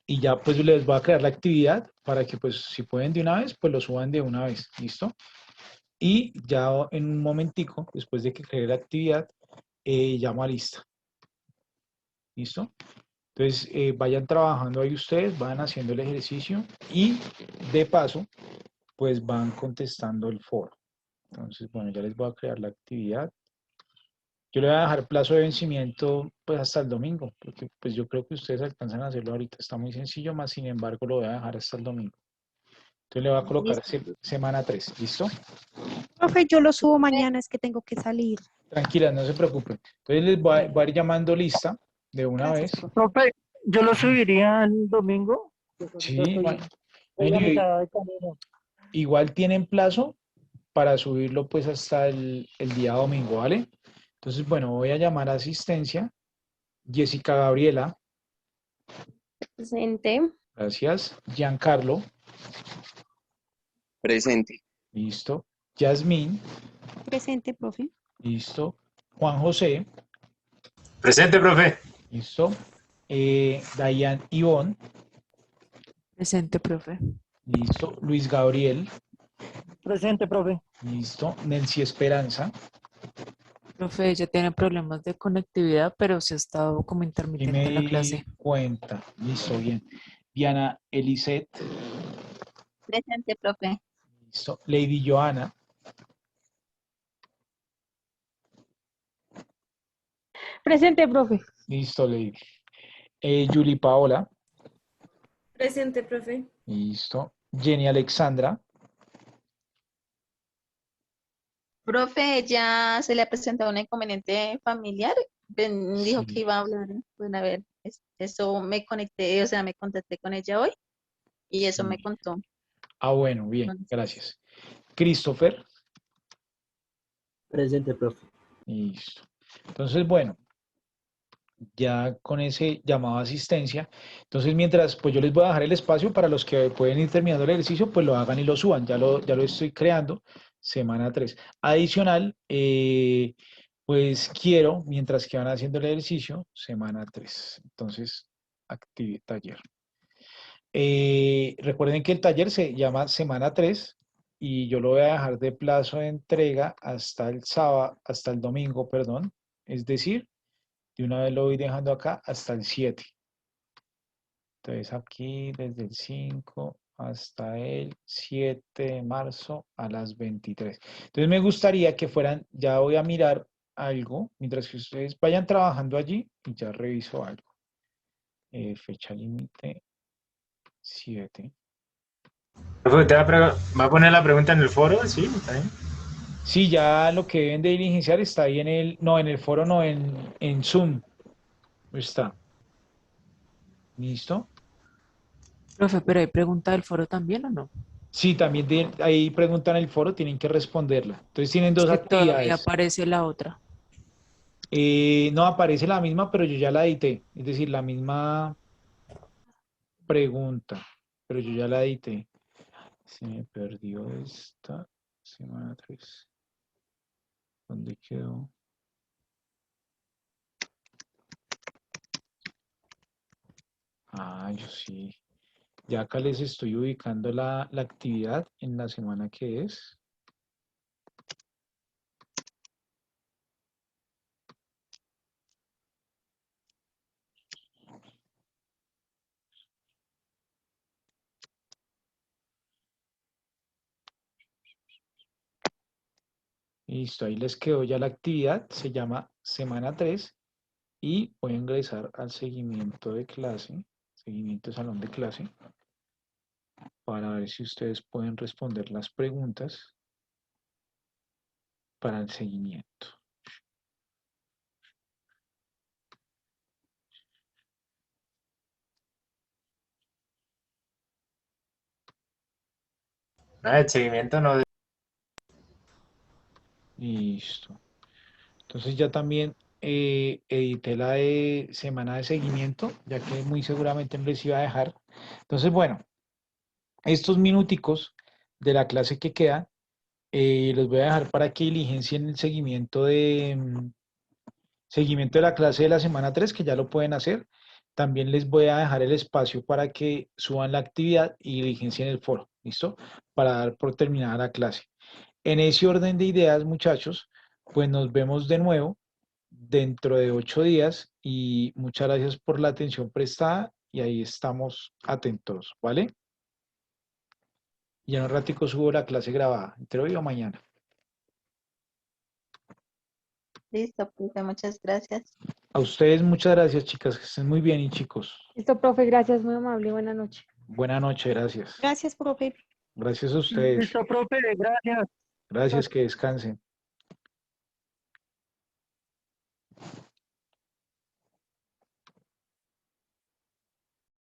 Speaker 1: Y ya pues les voy a crear la actividad para que pues si pueden de una vez, pues lo suban de una vez. ¿Listo? Y ya en un momentico, después de que cree la actividad, llamo a lista. ¿Listo? Entonces, vayan trabajando ahí ustedes, van haciendo el ejercicio y de paso, pues van contestando el foro. Entonces, bueno, ya les voy a crear la actividad. Yo le voy a dejar plazo de vencimiento pues hasta el domingo, porque pues yo creo que ustedes alcanzan a hacerlo ahorita. Está muy sencillo, más sin embargo lo voy a dejar hasta el domingo. Entonces le voy a colocar semana 3, ¿listo?
Speaker 9: Profe, yo lo subo mañana, es que tengo que salir.
Speaker 1: Tranquilas, no se preocupen. Entonces les voy a ir llamando lista de una vez.
Speaker 5: Profe, yo lo subiría el domingo.
Speaker 1: Sí,
Speaker 5: Voy a mitad de camino.
Speaker 1: igual tienen plazo para subirlo pues hasta el día domingo, ¿vale? Entonces, bueno, voy a llamar a asistencia. Jessica Gabriela.
Speaker 11: Presente.
Speaker 1: Gracias. Giancarlo.
Speaker 12: Presente.
Speaker 1: Listo. Yasmín.
Speaker 9: Presente, profe.
Speaker 1: Listo. Juan José.
Speaker 2: Presente, profe.
Speaker 1: Listo. Dayan Ivonne.
Speaker 13: Presente, profe.
Speaker 1: Listo. Luis Gabriel.
Speaker 5: Presente, profe.
Speaker 1: Listo. Nancy Esperanza.
Speaker 13: Profe, ella tiene problemas de conectividad, pero se ha estado como intermitente en la clase.
Speaker 1: Cuenta. Listo, bien. Diana Elisette.
Speaker 6: Presente, profe.
Speaker 1: Listo. Lady Joana.
Speaker 11: Presente, profe.
Speaker 1: Listo, Lady. Julie Paola.
Speaker 11: Presente, profe.
Speaker 1: Listo. Jenny Alexandra.
Speaker 6: Profe, ya se le ha presentado un inconveniente familiar. Dijo
Speaker 1: Sí.
Speaker 6: que iba a hablar. Bueno, a ver, eso me conecté, o sea, me contacté con ella hoy y eso me contó.
Speaker 1: Ah, bueno, bien, gracias. Christopher.
Speaker 14: Presente, profe.
Speaker 1: Listo. Entonces, bueno, ya con ese llamado a asistencia, entonces mientras, pues yo les voy a dejar el espacio para los que pueden ir terminando el ejercicio, pues lo hagan y lo suban. Ya lo estoy creando. semana 3. Adicional, pues quiero, mientras que van haciendo el ejercicio, semana 3. Entonces, taller. Recuerden que el taller se llama semana 3 y yo lo voy a dejar de plazo de entrega hasta el sábado, hasta el domingo, perdón. Es decir, de una vez lo voy dejando acá hasta el 7. Entonces aquí desde el 5 hasta el 7 de marzo a las 23. Entonces me gustaría que fueran, ya voy a mirar algo, mientras que ustedes vayan trabajando allí y ya reviso algo. Fecha límite 7.
Speaker 2: Profe, ¿va a poner la pregunta en el foro? Sí, está bien.
Speaker 1: Sí, ya lo que deben de diligenciar está ahí en el foro, no, en Zoom. Está. ¿Listo?
Speaker 13: Profe, pero hay pregunta del foro también o no?
Speaker 1: Sí, también ahí preguntan en el foro, tienen que responderla. Entonces tienen dos
Speaker 13: Es que todavía
Speaker 1: actividades.
Speaker 13: aparece la otra.
Speaker 1: No aparece la misma, pero yo ya la edité. Es decir, la misma pregunta, pero yo ya la edité. Se me perdió esta semana 3. ¿Dónde quedó? Ah, yo sí. Ya acá les estoy ubicando la actividad en la semana que es. Listo, ahí les quedó ya la actividad. Se llama semana 3 y voy a ingresar al seguimiento de clase, seguimiento de salón de clase, para ver si ustedes pueden responder las preguntas para el seguimiento.
Speaker 2: El seguimiento no.
Speaker 1: Listo. Entonces ya también edité la de semana de seguimiento, ya que muy seguramente me les iba a dejar. Entonces, bueno, estos minuticos de la clase que quedan, los voy a dejar para que diligencien el seguimiento de la clase de la semana 3, que ya lo pueden hacer. También les voy a dejar el espacio para que suban la actividad y diligencien el foro, ¿listo? Para dar por terminada la clase. En ese orden de ideas, muchachos, pues nos vemos de nuevo dentro de 8 días y muchas gracias por la atención prestada y ahí estamos atentos, ¿vale? Y en un ratico subo la clase grabada, entre hoy o mañana.
Speaker 6: Listo, profe, muchas gracias.
Speaker 1: A ustedes muchas gracias, chicas, que estén muy bien y chicos.
Speaker 11: Listo, profe, gracias, muy amable, buena noche.
Speaker 1: Buena noche, gracias.
Speaker 9: Gracias, profe.
Speaker 1: Gracias a ustedes.
Speaker 5: Listo, profe, gracias.
Speaker 1: Gracias, que descansen.